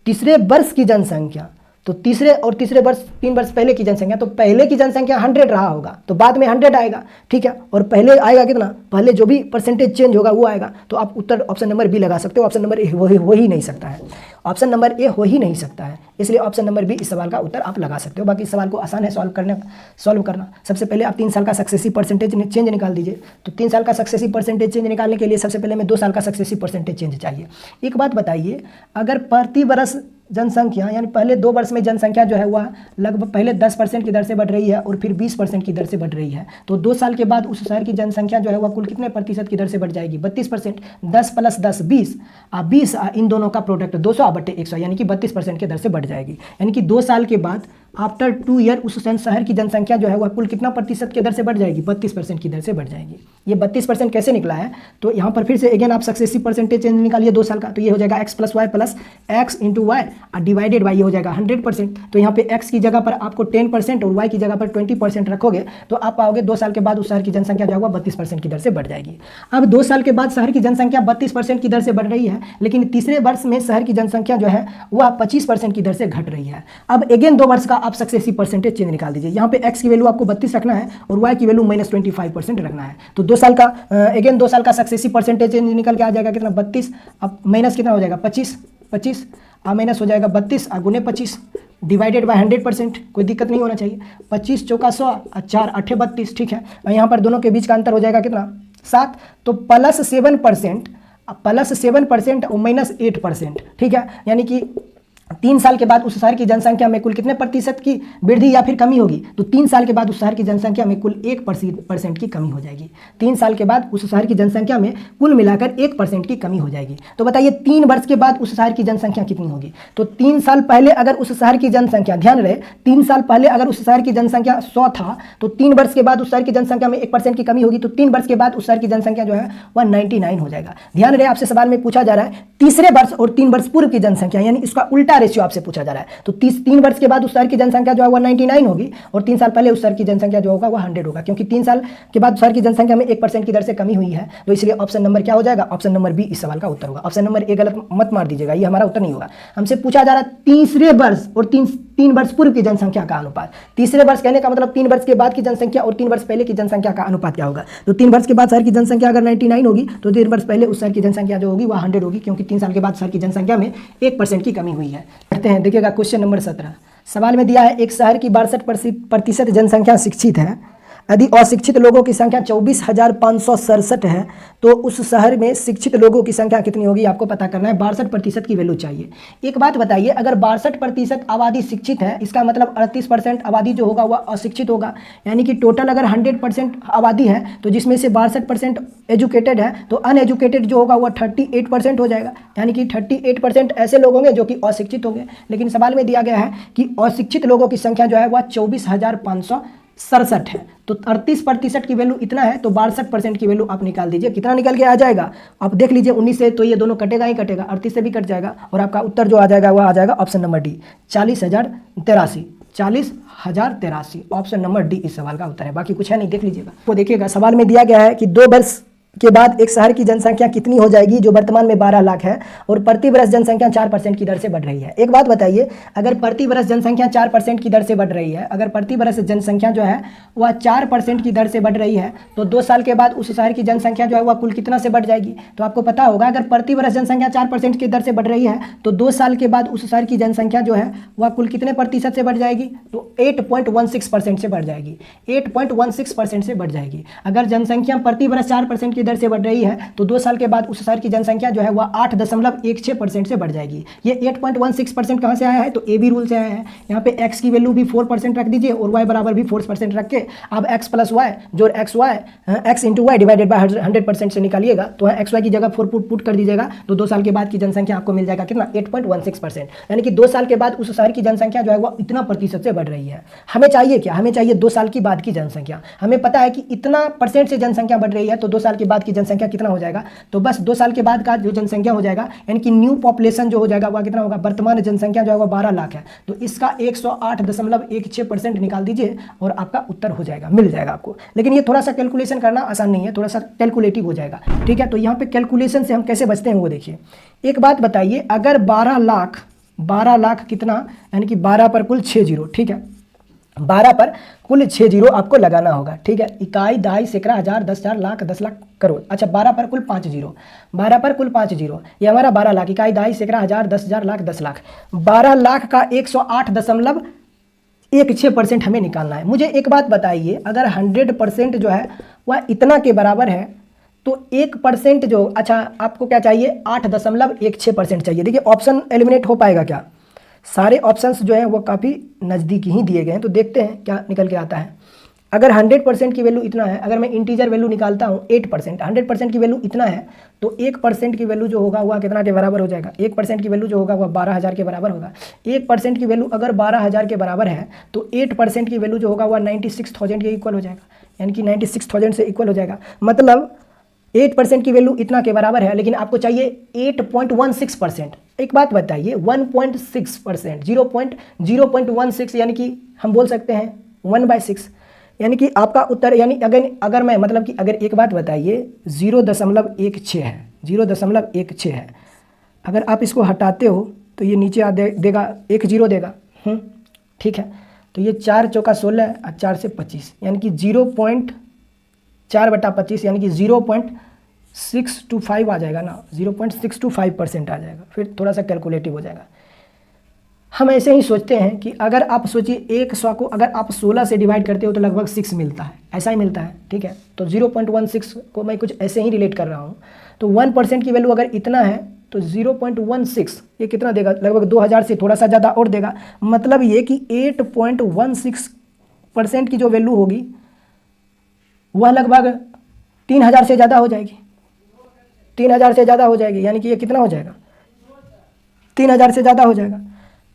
[SPEAKER 1] तीसरे वर्ष की जनसंख्या, तो तीसरे और तीसरे वर्ष 3 वर्ष पहले की जनसंख्या, तो पहले की जनसंख्या 100 रहा होगा तो बाद में 100 आएगा, ठीक है, और पहले आएगा कितना? पहले जो भी परसेंटेज चेंज होगा वो आएगा। तो आप उत्तर ऑप्शन नंबर बी लगा सकते हो। ऑप्शन नंबर ए हो ही नहीं सकता है, ऑप्शन नंबर ए हो ही नहीं सकता है, इसलिए ऑप्शन नंबर बी इस सवाल का उत्तर आप लगा सकते हो। बाकी सवाल को आसान है सॉल्व करना। सबसे पहले आप 3 साल का सक्सेसिव परसेंटेज चेंज निकाल दीजिए। तो 3 साल का सक्सेसिव परसेंटेज चेंज निकालने के लिए सबसे पहले हमें 2 साल का सक्सेसिव परसेंटेज चेंज चाहिए। एक बात बताइए, अगर प्रति वर्ष जनसंख्या यानी पहले 2 वर्ष में जनसंख्या जो है वह लगभग पहले 10% की दर से बढ़ रही है और फिर 20% की दर से बढ़ रही है, तो 2 साल के बाद उस शहर की जनसंख्या जो है वह कुल कितने प्रतिशत की दर से बढ़ जाएगी? 32%। 10 + 10 20, 20 इन दोनों का प्रोडक्ट 200/100 यानी कि 32% की दर से बढ़ जाएगी। यानी कि 2 साल के बाद आफ्टर 2 ईयर उस शहर की जनसंख्या जो है वह कुल कितना प्रतिशत की दर से बढ़ जाएगी? 32% की दर से बढ़ जाएगी। ये 32% कैसे निकला है? तो यहाँ पर फिर से अगेन आप सक्सेसिव परसेंटेज चेंज निकालिए 2 साल का, तो ये हो जाएगा x plus y plus x into y और डिवाइडेड बाई ये हो जाएगा 100%। तो यहाँ पे x की जगह पर आपको 10% और y की जगह पर 20% रखोगे तो आप पाओगे 2 साल के बाद उस शहर की जनसंख्या जो है 32% की दर से बढ़ जाएगी। अब 2 साल के बाद शहर की जनसंख्या 32% की दर से बढ़ रही है, लेकिन तीसरे वर्ष में शहर की जनसंख्या जो है वह 25% की दर से घट रही है। अब अगेन 2 वर्ष का आप सक्सेसिव परसेंटेज चेंज निकाल दीजिए। यहाँ पे x की वैल्यू आपको 32 रखना है और y की वैल्यू -25% रखना है। तो 2 साल का अगेन 2 साल का सक्सेसिव परसेंटेज चेंज निकल के आ जाएगा कितना? 32। अब माइनस कितना हो जाएगा? 25 माइनस हो जाएगा 32 गुने 25 डिवाइडेड बाय 100%। कोई दिक्कत नहीं होना चाहिए। 25 चौका 100 और 4 8 32, ठीक है। और यहाँ पर दोनों के बीच का अंतर हो जाएगा कितना? 7। तो +7% और -8%, ठीक है। यानी कि 3 साल के बाद उस शहर की जनसंख्या में कुल कितने प्रतिशत की वृद्धि या फिर कमी होगी? तो 3 साल के बाद उस शहर की जनसंख्या में कुल 1% की कमी हो जाएगी। 3 साल के बाद उस शहर की जनसंख्या में कुल मिलाकर 1% की कमी हो जाएगी। तो बताइए 3 वर्ष के बाद उस शहर की जनसंख्या कितनी होगी? तो 3 साल पहले अगर उस शहर की जनसंख्या, ध्यान रहे 3 साल पहले अगर उस शहर की जनसंख्या 100 था, तो 3 वर्ष के बाद उस शहर की जनसंख्या में 1% की कमी होगी, तो 3 वर्ष के बाद उस शहर की जनसंख्या जो है वह 99 हो जाएगा। ध्यान रहे आपसे सवाल में पूछा जा रहा है तीसरे वर्ष और 3 वर्ष पूर्व की जनसंख्या, यानी इसका उल्टा रेशियो आपसे पूछा जा रहा है। तो 3 वर्ष के बाद उस शहर की जनसंख्या जो है वह 99 होगी और 3 साल पहले उस शहर की जनसंख्या जो होगा वह 100 होगा, क्योंकि 3 साल के बाद शहर की जनसंख्या में 1% की दर से कमी हुई है। तो इसलिए ऑप्शन नंबर क्या हो जाएगा? ऑप्शन नंबर बी इस सवाल का उत्तर होगा। ऑप्शन नंबर ए गलत मत मार दीजिएगा, ये हमारा उत्तर नहीं होगा। हमसे पूछा जा रहा है तीसरे वर्ष और 3 वर्ष पूर्व की जनसंख्या का अनुपात। तीसरे वर्ष कहने का मतलब 3 वर्ष के बाद की जनसंख्या और 3 वर्ष पहले की जनसंख्या का अनुपात क्या होगा? तो 3 वर्ष के बाद शहर की जनसंख्या अगर 99 होगी तो 3 वर्ष पहले उस शहर की जनसंख्या जो होगी वह 100 होगी, क्योंकि 3 साल के बाद शहर की जनसंख्या में 1% की कमी हुई है। कहते हैं, देखिएगा क्वेश्चन नंबर 17 सवाल में दिया है एक शहर की 62% जनसंख्या शिक्षित है, यदि अशिक्षित लोगों की संख्या 24,567 है तो उस शहर में शिक्षित लोगों की संख्या कितनी होगी? आपको पता करना है। 62% की वैल्यू चाहिए। एक बात बताइए, अगर 62% आबादी शिक्षित है, इसका मतलब 38% आबादी जो होगा वह अशिक्षित होगा। यानी कि टोटल अगर 100% आबादी है तो जिसमें से 62% एजुकेटेड है तो अनएजुकेटेड जो होगा वह 38% हो जाएगा। यानी कि 38% ऐसे लोग होंगे जो कि अशिक्षित होंगे। लेकिन सवाल में दिया गया है कि अशिक्षित लोगों की संख्या जो है वह 24,567 है। तो 38% की वैल्यू इतना है, तो 62% की वैल्यू आप निकाल दीजिए, कितना निकल के आ जाएगा? आप देख लीजिए 19 से तो ये दोनों कटेगा ही कटेगा, 38 से भी कट जाएगा और आपका उत्तर जो आ जाएगा वह आ जाएगा option number D 40,083। Option number D इस सवाल का उत्तर है। बाकी कुछ है नहीं, देख लीजिएगा। तो देखिएगा सवाल में दिया गया है कि 2 वर्ष के बाद एक शहर की जनसंख्या कितनी हो जाएगी, जो वर्तमान में 12 लाख है और प्रति वर्ष जनसंख्या 4% की दर से बढ़ रही है। एक बात बताइए, अगर प्रति वर्ष जनसंख्या 4% की दर से बढ़ रही है, अगर प्रति वर्ष जनसंख्या जो है वह 4% की दर से बढ़ रही है, तो 2 साल के बाद उस शहर की जनसंख्या जो है वह कुल कितना से बढ़ जाएगी? तो आपको पता होगा अगर प्रति वर्ष जनसंख्या 4% की दर से बढ़ रही है तो 2 साल के बाद उस शहर की जनसंख्या जो है वह कुल कितने प्रतिशत से बढ़ जाएगी? तो 8.16% से बढ़ जाएगी। 8.16% से बढ़ जाएगी। अगर जनसंख्या प्रति वर्ष 4% की दर से बढ़ रही है तो 2 साल के बाद उस शहर की जनसंख्या जो है वह 8.16% से बढ़ जाएगी। ये 8.16% कहाँ से आया है? तो ए बी रूल से आया है। यहाँ पे x की वैल्यू भी 4% रख दीजिए और y बराबर भी 4% रख के अब x प्लस वाई जो x into y divided by 100% से निकालिएगा, तो एक्स वाई की जगह 4 पुट कर दीजिएगा, तो 2 साल के बाद की जनसंख्या आपको मिल जाएगा कितना? 8.16%। यानी कि 2 साल के बाद उस शहर की जनसंख्या जो है वह इतना प्रतिशत से बढ़ रही है। हमें चाहिए क्या? हमें चाहिए 2 साल की बाद की जनसंख्या। हमें पता है कि इतना % से जनसंख्या बढ़ रही है, तो 2 साल के बाद की जनसंख्या कितना हो जाएगा? तो बस 2 साल के बाद का जो जनसंख्या हो जाएगा, यानी कि न्यू पॉपुलेशन जो हो जाएगा वह कितना होगा? वर्तमान जनसंख्या जो है वह 12 लाख है, तो इसका 108.16% निकाल दीजिए और आपका उत्तर हो जाएगा, मिल जाएगा आपको। लेकिन ये थोड़ा सा कैलकुलेशन करना आसान नहीं है, थोड़ा सा कैलकुलेटिव हो जाएगा, ठीक है। तो यहाँ पे कैलकुलेशन से हम कैसे बचते हैं वो देखिए। एक बात बताइए, अगर 12 लाख कितना, यानी कि 12 पर कुल 6 जीरो, ठीक है, 12 पर कुल 6 जीरो आपको लगाना होगा, ठीक है। इकाई, दहाई, सैकड़ा, हजार, 10,000, लाख, 10 लाख, करोड़। अच्छा 12 पर कुल 5 जीरो, 12 पर कुल 5 जीरो, ये हमारा 12 लाख। इकाई, दहाई, सैकड़ा, हजार, 10,000, लाख, 10 लाख। 12 लाख का 108.16% हमें निकालना है। मुझे एक बात बताइए, अगर 100% जो है वह इतना के बराबर है तो 1% जो, अच्छा आपको क्या चाहिए? 8.16% चाहिए। देखिए ऑप्शन एलिमिनेट हो पाएगा क्या? सारे ऑप्शंस जो हैं वो काफ़ी नज़दीकी ही दिए गए हैं, तो देखते हैं क्या निकल के आता है। अगर 100% की वैल्यू इतना है, अगर मैं इंटीजर वैल्यू निकालता हूँ 8%, 100% की वैल्यू इतना है तो 1% की वैल्यू जो होगा वह कितना के बराबर हो जाएगा? 1% की वैल्यू जो होगा वह 12,000 के बराबर होगा। 1% की वैल्यू अगर 12,000 के बराबर है तो 8% की वैल्यू जो होगा वह 96,000 के इक्वल हो जाएगा, यानी कि 96,000 से इक्वल हो जाएगा। मतलब 8% की वैल्यू इतना के बराबर है, लेकिन आपको चाहिए 8.16%। एक बात बताइए, 1.6%, 0.16 यानी कि हम बोल सकते हैं 1/6, यानी कि आपका उत्तर, यानी अगर मैं मतलब कि अगर एक बात बताइए 0.16 है, 0.16 है, अगर आप इसको हटाते हो तो ये नीचे देगा, एक जीरो देगा। ठीक है, तो ये 4 चौका 16 और 4 से 25, यानी कि 0.4/25 यानी कि 0.625 आ जाएगा ना, 0.625% आ जाएगा। फिर थोड़ा सा कैलकुलेटिव हो जाएगा। हम ऐसे ही सोचते हैं कि अगर आप सोचिए 100 को अगर आप 16 से डिवाइड करते हो तो लगभग 6 मिलता है, ऐसा ही मिलता है। ठीक है, तो 0.16 को मैं कुछ ऐसे ही रिलेट कर रहा हूँ। तो 1% की वैल्यू अगर इतना है तो 0.16 ये कितना देगा? लगभग 2000 से थोड़ा सा ज़्यादा और देगा। मतलब ये कि 8.16% की जो वैल्यू होगी वह लगभग 3000 से ज़्यादा हो जाएगी, 3000 से ज़्यादा हो जाएगी, यानी कि ये कितना हो जाएगा? 3000 से ज़्यादा हो जाएगा।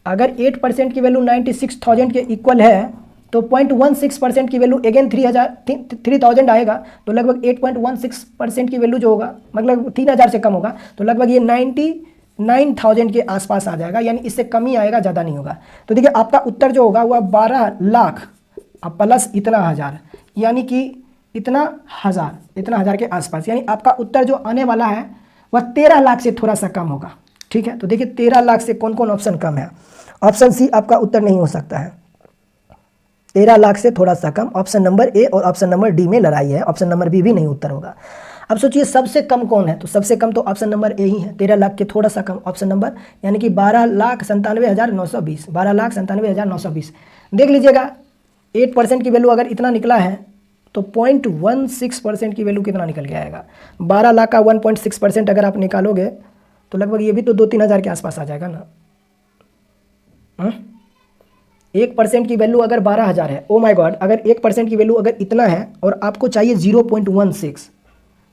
[SPEAKER 1] अगर 8% की वैल्यू 96,000 के इक्वल है तो 0.16% की वैल्यू अगेन 3000 आएगा, तो लगभग 8.16% की वैल्यू जो होगा मतलब 3000 से कम होगा, तो लगभग ये 99,000 के आसपास आ जाएगा, यानी इससे कम ही आएगा, ज़्यादा नहीं होगा। तो देखिए आपका उत्तर जो होगा वह 12 लाख प्लस इतना हज़ार, यानी कि इतना हज़ार के आसपास, यानी आपका उत्तर जो आने वाला है वह 13 लाख से थोड़ा सा कम होगा। ठीक है, तो देखिए 13 लाख से कौन कौन ऑप्शन कम है? ऑप्शन सी आपका उत्तर नहीं हो सकता है, 13 लाख से थोड़ा सा कम। ऑप्शन नंबर ए और ऑप्शन नंबर डी में लड़ाई है, ऑप्शन नंबर बी भी नहीं उत्तर होगा। अब सोचिए सबसे कम कौन है, तो सबसे कम तो ऑप्शन नंबर ए ही है, 13 लाख के थोड़ा सा कम ऑप्शन नंबर, यानी कि 12,97,920, 12,97,920। देख लीजिएगा 8% की वैल्यू अगर इतना निकला है तो 0.16% की वैल्यू कितना निकल के आएगा? 12 लाख का 1.6% अगर आप निकालोगे तो लगभग ये भी तो 2-3 हज़ार के आसपास आ जाएगा ना। 1% की वैल्यू अगर 12,000 है, ओ माय गॉड, अगर 1% की वैल्यू अगर इतना है और आपको चाहिए 0.16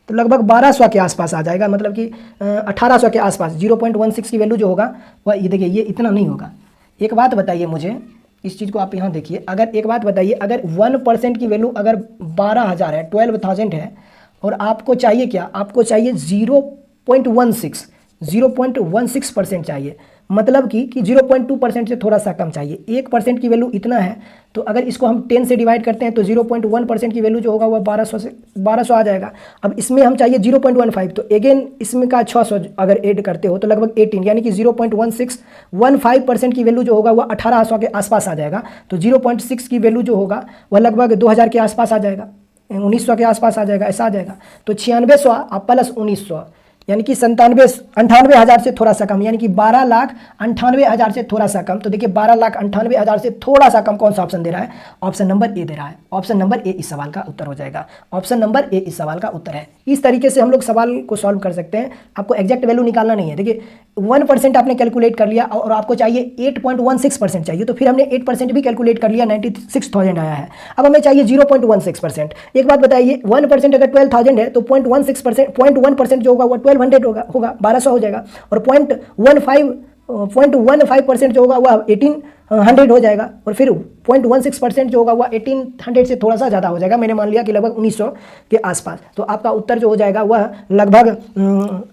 [SPEAKER 1] तो लगभग 1200 के आसपास आ जाएगा, मतलब कि 1800 के आसपास। 0.16 की वैल्यू जो होगा वह ये देखिए ये इतना नहीं होगा। एक बात बताइए मुझे, इस चीज़ को आप यहाँ देखिए, अगर एक बात बताइए, अगर 1% की वैल्यू अगर 12,000 है, 12,000 है, और आपको चाहिए क्या? आपको चाहिए 0.16% चाहिए, मतलब कि 0.2% से थोड़ा सा कम चाहिए। 1% की वैल्यू इतना है, तो अगर इसको हम 10 से डिवाइड करते हैं तो 0.1% की वैल्यू जो होगा वह 1200 आ जाएगा। अब इसमें हम चाहिए 0.15, तो अगेन इसमें का 600 अगर ऐड करते हो तो लगभग 18, यानी कि 0.1615% की वैल्यू जो होगा वह 1800 के आसपास आ जाएगा। तो 0.6 की वैल्यू जो होगा वह लगभग 2000 के आसपास आ जाएगा, 1900 के आसपास आ जाएगा, ऐसा आ जाएगा। तो 9600 प्लस 1900 यानी कि 98,000 से थोड़ा सा कम, यानी कि 12,98,000 से थोड़ा सा कम। तो देखिए 12,98,000 से थोड़ा सा कम कौन सा ऑप्शन दे रहा है? ऑप्शन नंबर ए दे रहा है। ऑप्शन नंबर ए इस सवाल का उत्तर हो जाएगा। ऑप्शन नंबर ए इस सवाल का उत्तर है। इस तरीके से हम लोग सवाल को सॉल्व कर सकते हैं। आपको एग्जैक्ट वैल्यू निकालना नहीं है। देखिए 1% आपने कैलकुलेट कर लिया और आपको चाहिए 8.16% चाहिए, तो फिर हमने 8% भी कैलकुलेट कर लिया, 96,000 आया है। अब हमें चाहिए 0.16%। एक बात बताइए, 1% अगर 12,000 है तो 0.1% जो होगा वो 1200 होगा 1200 हो जाएगा, और 0.15% जो होगा वह 1800 हो जाएगा, और फिर 0.16% जो होगा वह 1800 से थोड़ा सा ज़्यादा हो जाएगा। मैंने मान लिया कि लगभग 1900 के आसपास। तो आपका उत्तर जो हो जाएगा वह लगभग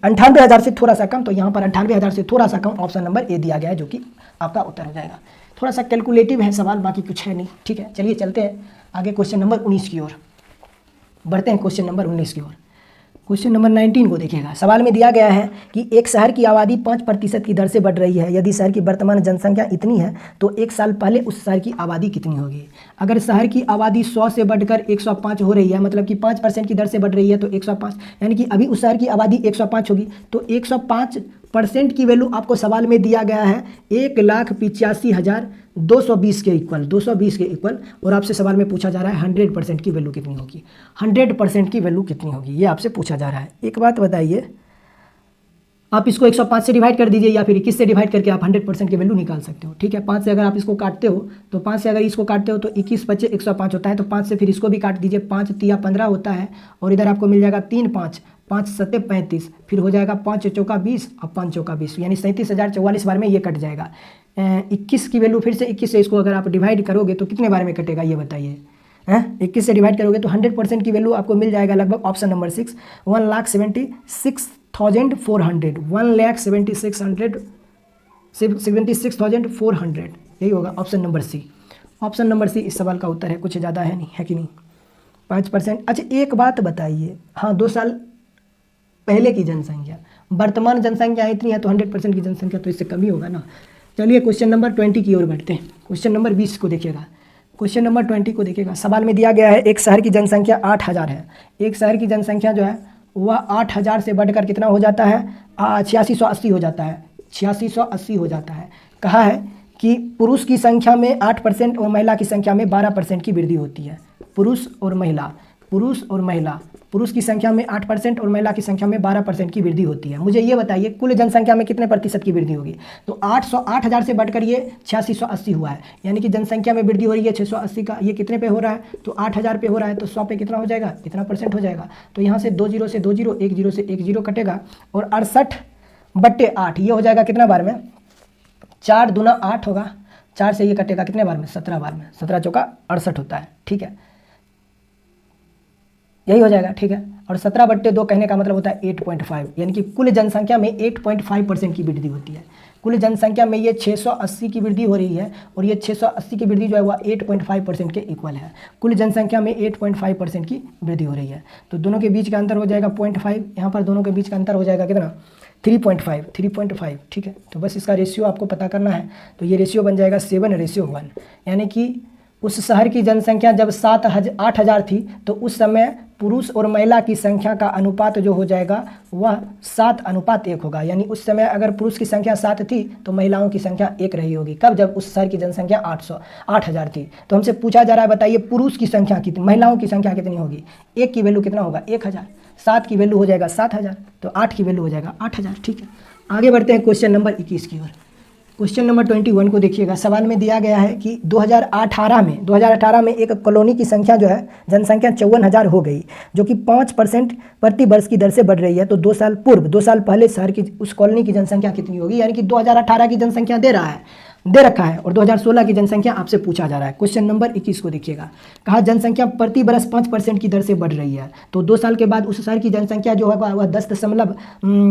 [SPEAKER 1] 98,000 से थोड़ा सा कम। तो यहाँ पर 98,000 से थोड़ा सा कम ऑप्शन नंबर ए दिया गया है, जो कि आपका उत्तर हो जाएगा। थोड़ा सा कैलकुलेटिव है सवाल, बाकी कुछ है नहीं। ठीक है, चलिए चलते हैं आगे क्वेश्चन नंबर 19 की ओर बढ़ते हैं। क्वेश्चन नंबर 19 की ओर, क्वेश्चन नंबर 19 को देखिएगा। सवाल में दिया गया है कि एक शहर की आबादी 5% की दर से बढ़ रही है। यदि शहर की वर्तमान जनसंख्या इतनी है तो एक साल पहले उस शहर की आबादी कितनी होगी? अगर शहर की आबादी 100 से बढ़कर 105 हो रही है, मतलब कि 5% की दर से बढ़ रही है, तो 105, यानी कि अभी उस शहर की आबादी 105 होगी। तो 105% की वैल्यू आपको सवाल में दिया गया है 1,85,220 के इक्वल, 220 के इक्वल। और आपसे सवाल में पूछा जा रहा है 100% की वैल्यू कितनी होगी? 100% की वैल्यू कितनी होगी ये आपसे पूछा जा रहा है। एक बात बताइए, आप इसको 105 से डिवाइड कर दीजिए या फिर 21 से डिवाइड करके आप 100% की वैल्यू निकाल सकते हो। ठीक है, 5 से अगर आप इसको काटते हो तो 5 से अगर इसको काटते हो तो 21 बचे 105 होता है, तो 5 से फिर इसको भी काट दीजिए, 5 तिया 15 होता है और इधर आपको मिल जाएगा 3 5 5 सत्ते 35, फिर हो जाएगा 5 चौका 20 और 5 चौका 20, यानी 37,044 बार में ये कट जाएगा। 21 की वैल्यू फिर से 21 से इसको अगर आप डिवाइड करोगे तो कितने बार में कटेगा ये बताइए। 21 से डिवाइड करोगे तो 100% की वैल्यू आपको मिल जाएगा लगभग ऑप्शन नंबर 6 1,76,400 1,76,400 यही होगा option number C. Option number C इस सवाल का उत्तर है, कुछ ज़्यादा है नहीं, है कि नहीं। 5%। अच्छा एक बात बताइए, हाँ 2 साल पहले की जनसंख्या, वर्तमान जनसंख्या इतनी है तो 100% की जनसंख्या तो इससे कम ही होगा ना। चलिए क्वेश्चन नंबर 20 की ओर बढ़ते हैं। क्वेश्चन नंबर 20 को देखिएगा, क्वेश्चन नंबर 20 को देखिएगा। सवाल में दिया गया है एक शहर की जनसंख्या 8,000 है। एक शहर की जनसंख्या जो है वह 8,000 से बढ़कर कितना हो जाता है, 8680 हो जाता है, 8680 हो जाता है। कहा है कि पुरुष की संख्या में 8% और महिला की संख्या में 12% की वृद्धि होती है। पुरुष और महिला, पुरुष और महिला, पुरुष की संख्या में 8% और महिला की संख्या में 12% की वृद्धि होती है। मुझे ये बताइए कुल जनसंख्या में कितने प्रतिशत की वृद्धि होगी। तो 8,000 से बढ़कर ये 8680 हुआ है, यानी कि जनसंख्या में वृद्धि हो रही है 680 का, ये कितने पे हो रहा है तो 8,000 पे हो रहा है, तो 100 पे कितना हो जाएगा, कितना परसेंट हो जाएगा। तो यहाँ से 2 0 से 2 0, 1 0 से 1 0 कटेगा और 68/8 ये हो जाएगा कितना बार में, 4 दूना 8 होगा, 4 से ये कटेगा कितने बार में, 17 बार में, 17 चौका 68 होता है। ठीक है, यही हो जाएगा। ठीक है, और 17/2 कहने का मतलब होता है 8.5, यानी कि कुल जनसंख्या में 8.5% की वृद्धि होती है। कुल जनसंख्या में ये 680 की वृद्धि हो रही है और ये 680 की वृद्धि जो है वह 8.5% के इक्वल है। कुल जनसंख्या में 8.5% की वृद्धि हो रही है, तो दोनों के बीच का अंतर हो जाएगा 0.5, यहाँ पर दोनों के बीच का अंतर हो जाएगा कितना, 3.5। ठीक है, तो बस इसका रेशियो आपको पता करना है, तो ये रेशियो बन जाएगा 7:1, यानी कि उस शहर की जनसंख्या जब 8,000 थी तो उस समय पुरुष और महिला की संख्या का अनुपात जो हो जाएगा वह 7:1 होगा। यानी उस समय अगर पुरुष की संख्या 7 थी तो महिलाओं की संख्या 1 रही होगी। कब, जब उस शहर की जनसंख्या 8,000 थी। तो हमसे पूछा जा रहा है बताइए पुरुष की संख्या कितनी, महिलाओं की संख्या कितनी होगी। 1 की वैल्यू कितना होगा, 1,000, 7 की वैल्यू हो जाएगा 7,000, तो 8 की वैल्यू हो जाएगा 8,000। ठीक है, आगे बढ़ते हैं क्वेश्चन नंबर 21 की ओर। क्वेश्चन नंबर 21 को देखिएगा। सवाल में दिया गया है कि 2018 में एक कॉलोनी की संख्या जो है जनसंख्या 54,000 हो गई, जो कि 5% प्रति वर्ष की दर से बढ़ रही है। तो 2 साल पहले शहर की उस कॉलोनी की जनसंख्या कितनी होगी, यानी कि 2018 की जनसंख्या दे रखा है और 2016 की जनसंख्या आपसे पूछा जा रहा है। क्वेश्चन नंबर 21 को देखिएगा। कहा जनसंख्या प्रति वर्ष 5% की दर से बढ़ रही है, तो 2 साल के बाद उस शहर की जनसंख्या जो होगा वह 10 दशमलव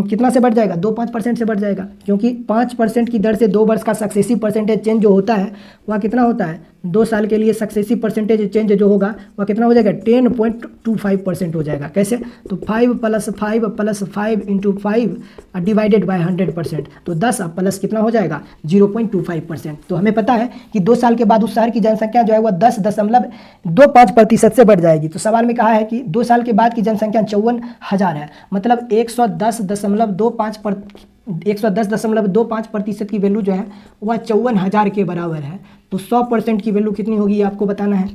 [SPEAKER 1] कितना से बढ़ जाएगा, 2.5% से बढ़ जाएगा, क्योंकि 5% की दर से 2 वर्ष का सक्सेसिव परसेंटेज चेंज जो होता है वह कितना होता है, 2 साल के लिए सक्सेसिव परसेंटेज चेंज जो होगा वह कितना हो जाएगा, 10.25% हो जाएगा। कैसे, तो 5 + 5 + 5 × 5 डिवाइडेड बाय 100%, तो 10 प्लस कितना हो जाएगा, 0.25%। तो हमें पता है कि 2 साल के बाद उस शहर की जनसंख्या जो है वह 10.25% से बढ़ जाएगी। तो सवाल में कहा है कि 2 साल के बाद की जनसंख्या 54,000 है, मतलब 110.25% की वैल्यू जो है वह 54,000 के बराबर है। तो 100% की वैल्यू कितनी होगी ये आपको बताना है।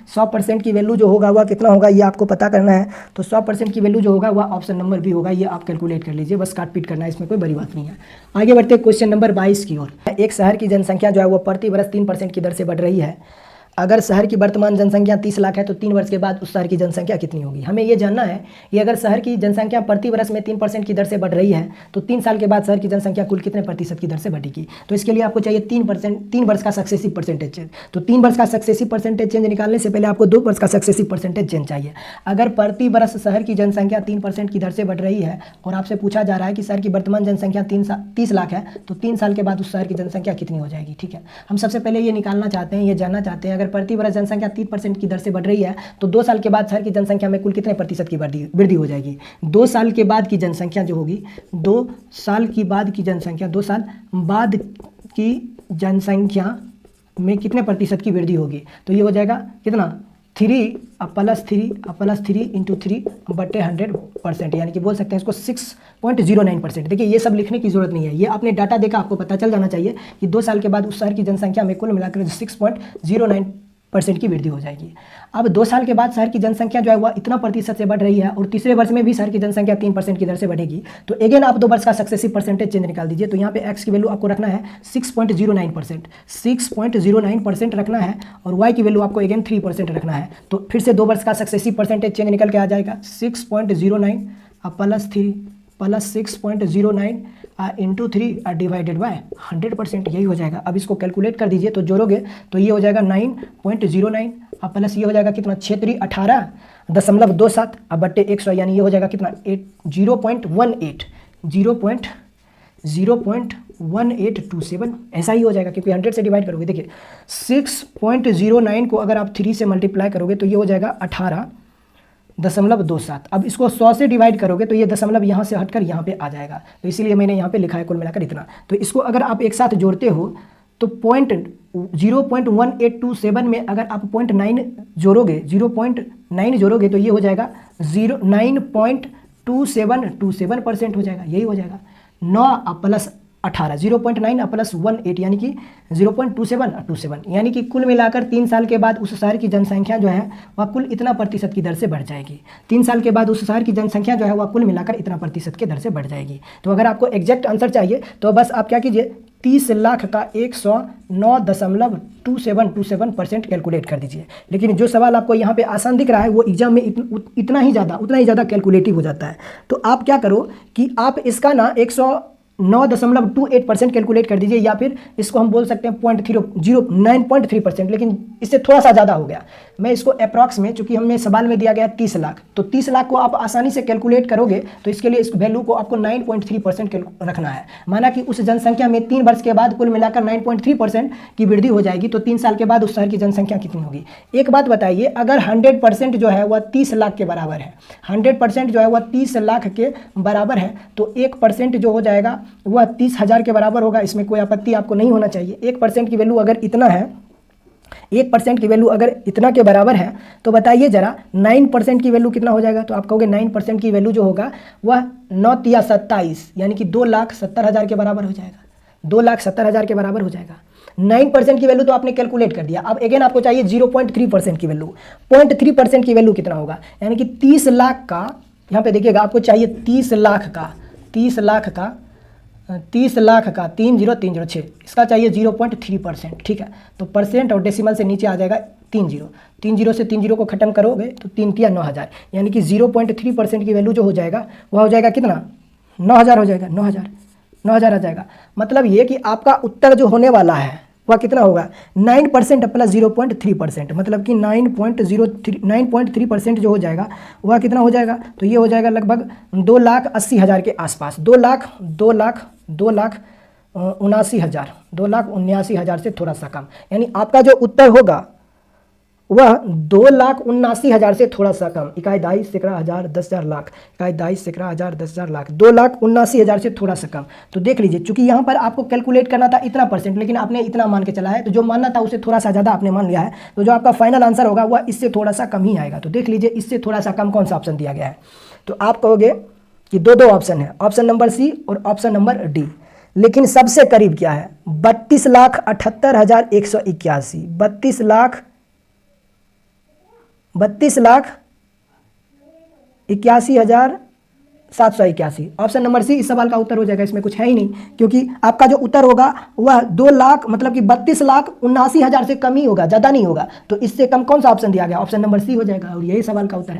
[SPEAKER 1] 100% की वैल्यू जो होगा वह कितना होगा ये आपको पता करना है। तो 100% की वैल्यू जो होगा वह ऑप्शन नंबर बी होगा, ये आप कैलकुलेट कर लीजिए, बस काट पीट करना है, इसमें कोई बड़ी बात नहीं है। आगे बढ़ते हैं क्वेश्चन नंबर 22 की ओर। एक शहर की जनसंख्या जो है वह प्रति वर्ष 3% की दर से बढ़ रही है। अगर शहर की वर्तमान जनसंख्या 30 लाख है तो 3 वर्ष के बाद उस शहर की जनसंख्या कितनी होगी। हमें ये जानना है कि अगर शहर की जनसंख्या प्रति वर्ष में 3% की दर से बढ़ रही है तो 3 साल के बाद शहर की जनसंख्या कुल कितने प्रतिशत की दर से बढ़ेगी। तो इसके लिए आपको चाहिए 3 वर्ष का सक्सेसिव परसेंटेज चेंज। तो 3 वर्ष का सक्सेसिव परसेंटेज चेंज निकालने से पहले आपको 2 वर्ष का सक्सेसिव परसेंटेज चेंज चाहिए। अगर प्रति वर्ष शहर की जनसंख्या 3% की दर से बढ़ रही है और आपसे पूछा जा रहा है कि शहर की वर्तमान जनसंख्या 30 लाख है तो 3 साल के बाद उस शहर की जनसंख्या कितनी हो जाएगी। ठीक है, हम सबसे पहले ये निकालना चाहते हैं, ये जानना चाहते हैं, अगर प्रति वर्ष जनसंख्या 3% की दर से बढ़ रही है तो 2 साल के बाद शहर की जनसंख्या में कुल कितने प्रतिशत की वृद्धि हो जाएगी। 2 साल के बाद की जनसंख्या जो होगी, 2 साल बाद की जनसंख्या में कितने प्रतिशत की वृद्धि होगी। तो ये हो जाएगा कितना, 3 + 3 + 3 × 3/100%, यानी कि बोल सकते हैं इसको 6.09%। देखिए ये सब लिखने की जरूरत नहीं है, ये आपने डाटा देखा आपको पता चल जाना चाहिए कि 2 साल के बाद उस शहर की जनसंख्या में कुल मिलाकर % की वृद्धि हो जाएगी। अब 2 साल के बाद शहर की जनसंख्या जो है वह इतना प्रतिशत से बढ़ रही है और तीसरे वर्ष में भी शहर की जनसंख्या 3% की दर से बढ़ेगी। तो अगेन आप 2 वर्ष का सक्सेसिव परसेंटेज चेंज निकाल दीजिए। तो यहाँ पे x की वैल्यू आपको रखना है 6.09%, 6.09% रखना है और y की वैल्यू आपको अगेन 3% रखना है। तो फिर से 2 वर्ष का सक्सेसिव परसेंटेज चेंज निकल के आ जाएगा 6.09 plus 3 plus 6.09 into 3 divided by 100%, यही हो जाएगा। अब इसको कैलकुलेट कर दीजिए तो जोड़ोगे तो ये हो जाएगा 9.09 प्लस ये हो जाएगा कितना 6×3=18.27 अब बट्टे 100 यानी ये हो जाएगा कितना 0.1827 ऐसा ही हो जाएगा क्योंकि 100 से डिवाइड करोगे। देखिए 6.09 को अगर आप 3 से मल्टीप्लाई करोगे तो ये हो जाएगा 18.27। अब इसको 100 से डिवाइड करोगे तो ये दशमलव यहाँ से हटकर यहाँ पे आ जाएगा। तो इसीलिए मैंने यहाँ पे लिखा है कुल मिलाकर इतना। तो इसको अगर आप एक साथ जोड़ते हो तो 0.1827 में अगर आप 0.9 जोड़ोगे 0.9 जोड़ोगे तो ये हो जाएगा 9.2727% हो जाएगा, यही हो जाएगा। 9 प्लस 18 0.9 प्लस 18 यानी कि 0.2727 यानी कि कुल मिलाकर 3 साल के बाद उस शहर की जनसंख्या जो है वह कुल इतना प्रतिशत की दर से बढ़ जाएगी। 3 साल के बाद उस शहर की जनसंख्या जो है वह कुल मिलाकर इतना प्रतिशत के दर से बढ़ जाएगी। तो अगर आपको एग्जैक्ट आंसर चाहिए तो बस आप क्या कीजिए 30 लाख का 109.2727% कैलकुलेट कर दीजििए। लेकिन जो सवाल आपको यहाँ पे आसान दिख रहा है वो एग्जाम में उतना ही ज़्यादा कैलकुलेटिव हो जाता है। तो आप क्या करो कि आप इसका ना 109.28% कैलकुलेट कर दीजिए या फिर इसको हम बोल सकते हैं 9.3%, लेकिन इससे थोड़ा सा ज़्यादा हो गया। मैं इसको अप्रॉक्स में, चूंकि हमें सवाल में दिया गया 30 लाख, तो 30 लाख को आप आसानी से कैलकुलेट करोगे तो इसके लिए इस वैल्यू को आपको 9.3% रखना है। माना कि उस जनसंख्या में 3 वर्ष के बाद कुल मिलाकर 9.3% की वृद्धि हो जाएगी तो 3 साल के बाद उस शहर की जनसंख्या कितनी होगी। एक बात बताइए, अगर 100% जो है वह 30 लाख के बराबर है, 100% जो है वह 30 लाख के बराबर है तो 1% जो हो जाएगा वह 30,000 के बराबर होगा। इसमें कोई आपत्ति आपको नहीं होना चाहिए। 1% की वैल्यू अगर इतना है, 1% की वैल्यू अगर इतना के बराबर है तो बताइए जरा 9% की वैल्यू कितना हो जाएगा। तो आप कहोगे 9% की वैल्यू जो होगा वह 9×3=27 यानी कि 2,70,000 के बराबर हो जाएगा, 2,70,000 के बराबर हो जाएगा। 9% की वैल्यू तो आपने कैलकुलेट कर दिया। अब अगेन आपको चाहिए 0.3% की वैल्यू। 0.3% की वैल्यू कितना होगा, यानी कि 30 लाख का, यहाँ पे देखिएगा आपको चाहिए 30 लाख का 30306, इसका चाहिए 0.3%। ठीक है, तो परसेंट और डेसिमल से नीचे आ जाएगा 30 से 30 को खत्म करोगे तो 3×9,000 यानी कि 0.3% की वैल्यू जो हो जाएगा वह हो जाएगा कितना 9,000 हो जाएगा, 9,000 आ जाएगा। मतलब ये कि आपका उत्तर जो होने वाला है वह कितना होगा 9% प्लस 0.3%, मतलब कि 9.3% जो हो जाएगा वह कितना हो जाएगा। तो ये हो जाएगा लगभग 2,80,000 के आसपास, 2,79,000 से थोड़ा सा कम। यानी आपका जो उत्तर होगा वह 2,79,000 से थोड़ा सा कम, इकाई 22,00,000 10,000 लाख, इकाई 22,00,000 10,000 लाख, 2,79,000 से थोड़ा सा कम। तो देख लीजिए, चूंकि यहाँ पर आपको कैलकुलेट करना था इतना परसेंट, लेकिन आपने इतना मान के चला है, तो जो मानना था उसे थोड़ा सा ज़्यादा आपने मान लिया है, तो जो आपका फाइनल आंसर होगा वह इससे थोड़ा सा कम ही आएगा। तो देख लीजिए इससे थोड़ा सा कम कौन सा ऑप्शन दिया गया है। तो आप कहोगे कि दो ऑप्शन है, ऑप्शन नंबर सी और ऑप्शन नंबर डी, लेकिन सबसे करीब क्या है 32,78,181, 32,81,781। ऑप्शन नंबर सी इस सवाल का उत्तर हो जाएगा। इसमें कुछ है ही नहीं, क्योंकि आपका जो उत्तर होगा वह 2 लाख मतलब कि 32,79,000 से कम ही होगा, ज़्यादा नहीं होगा। तो इससे कम कौन सा ऑप्शन दिया गया, ऑप्शन नंबर सी हो जाएगा और यही सवाल का उत्तर है।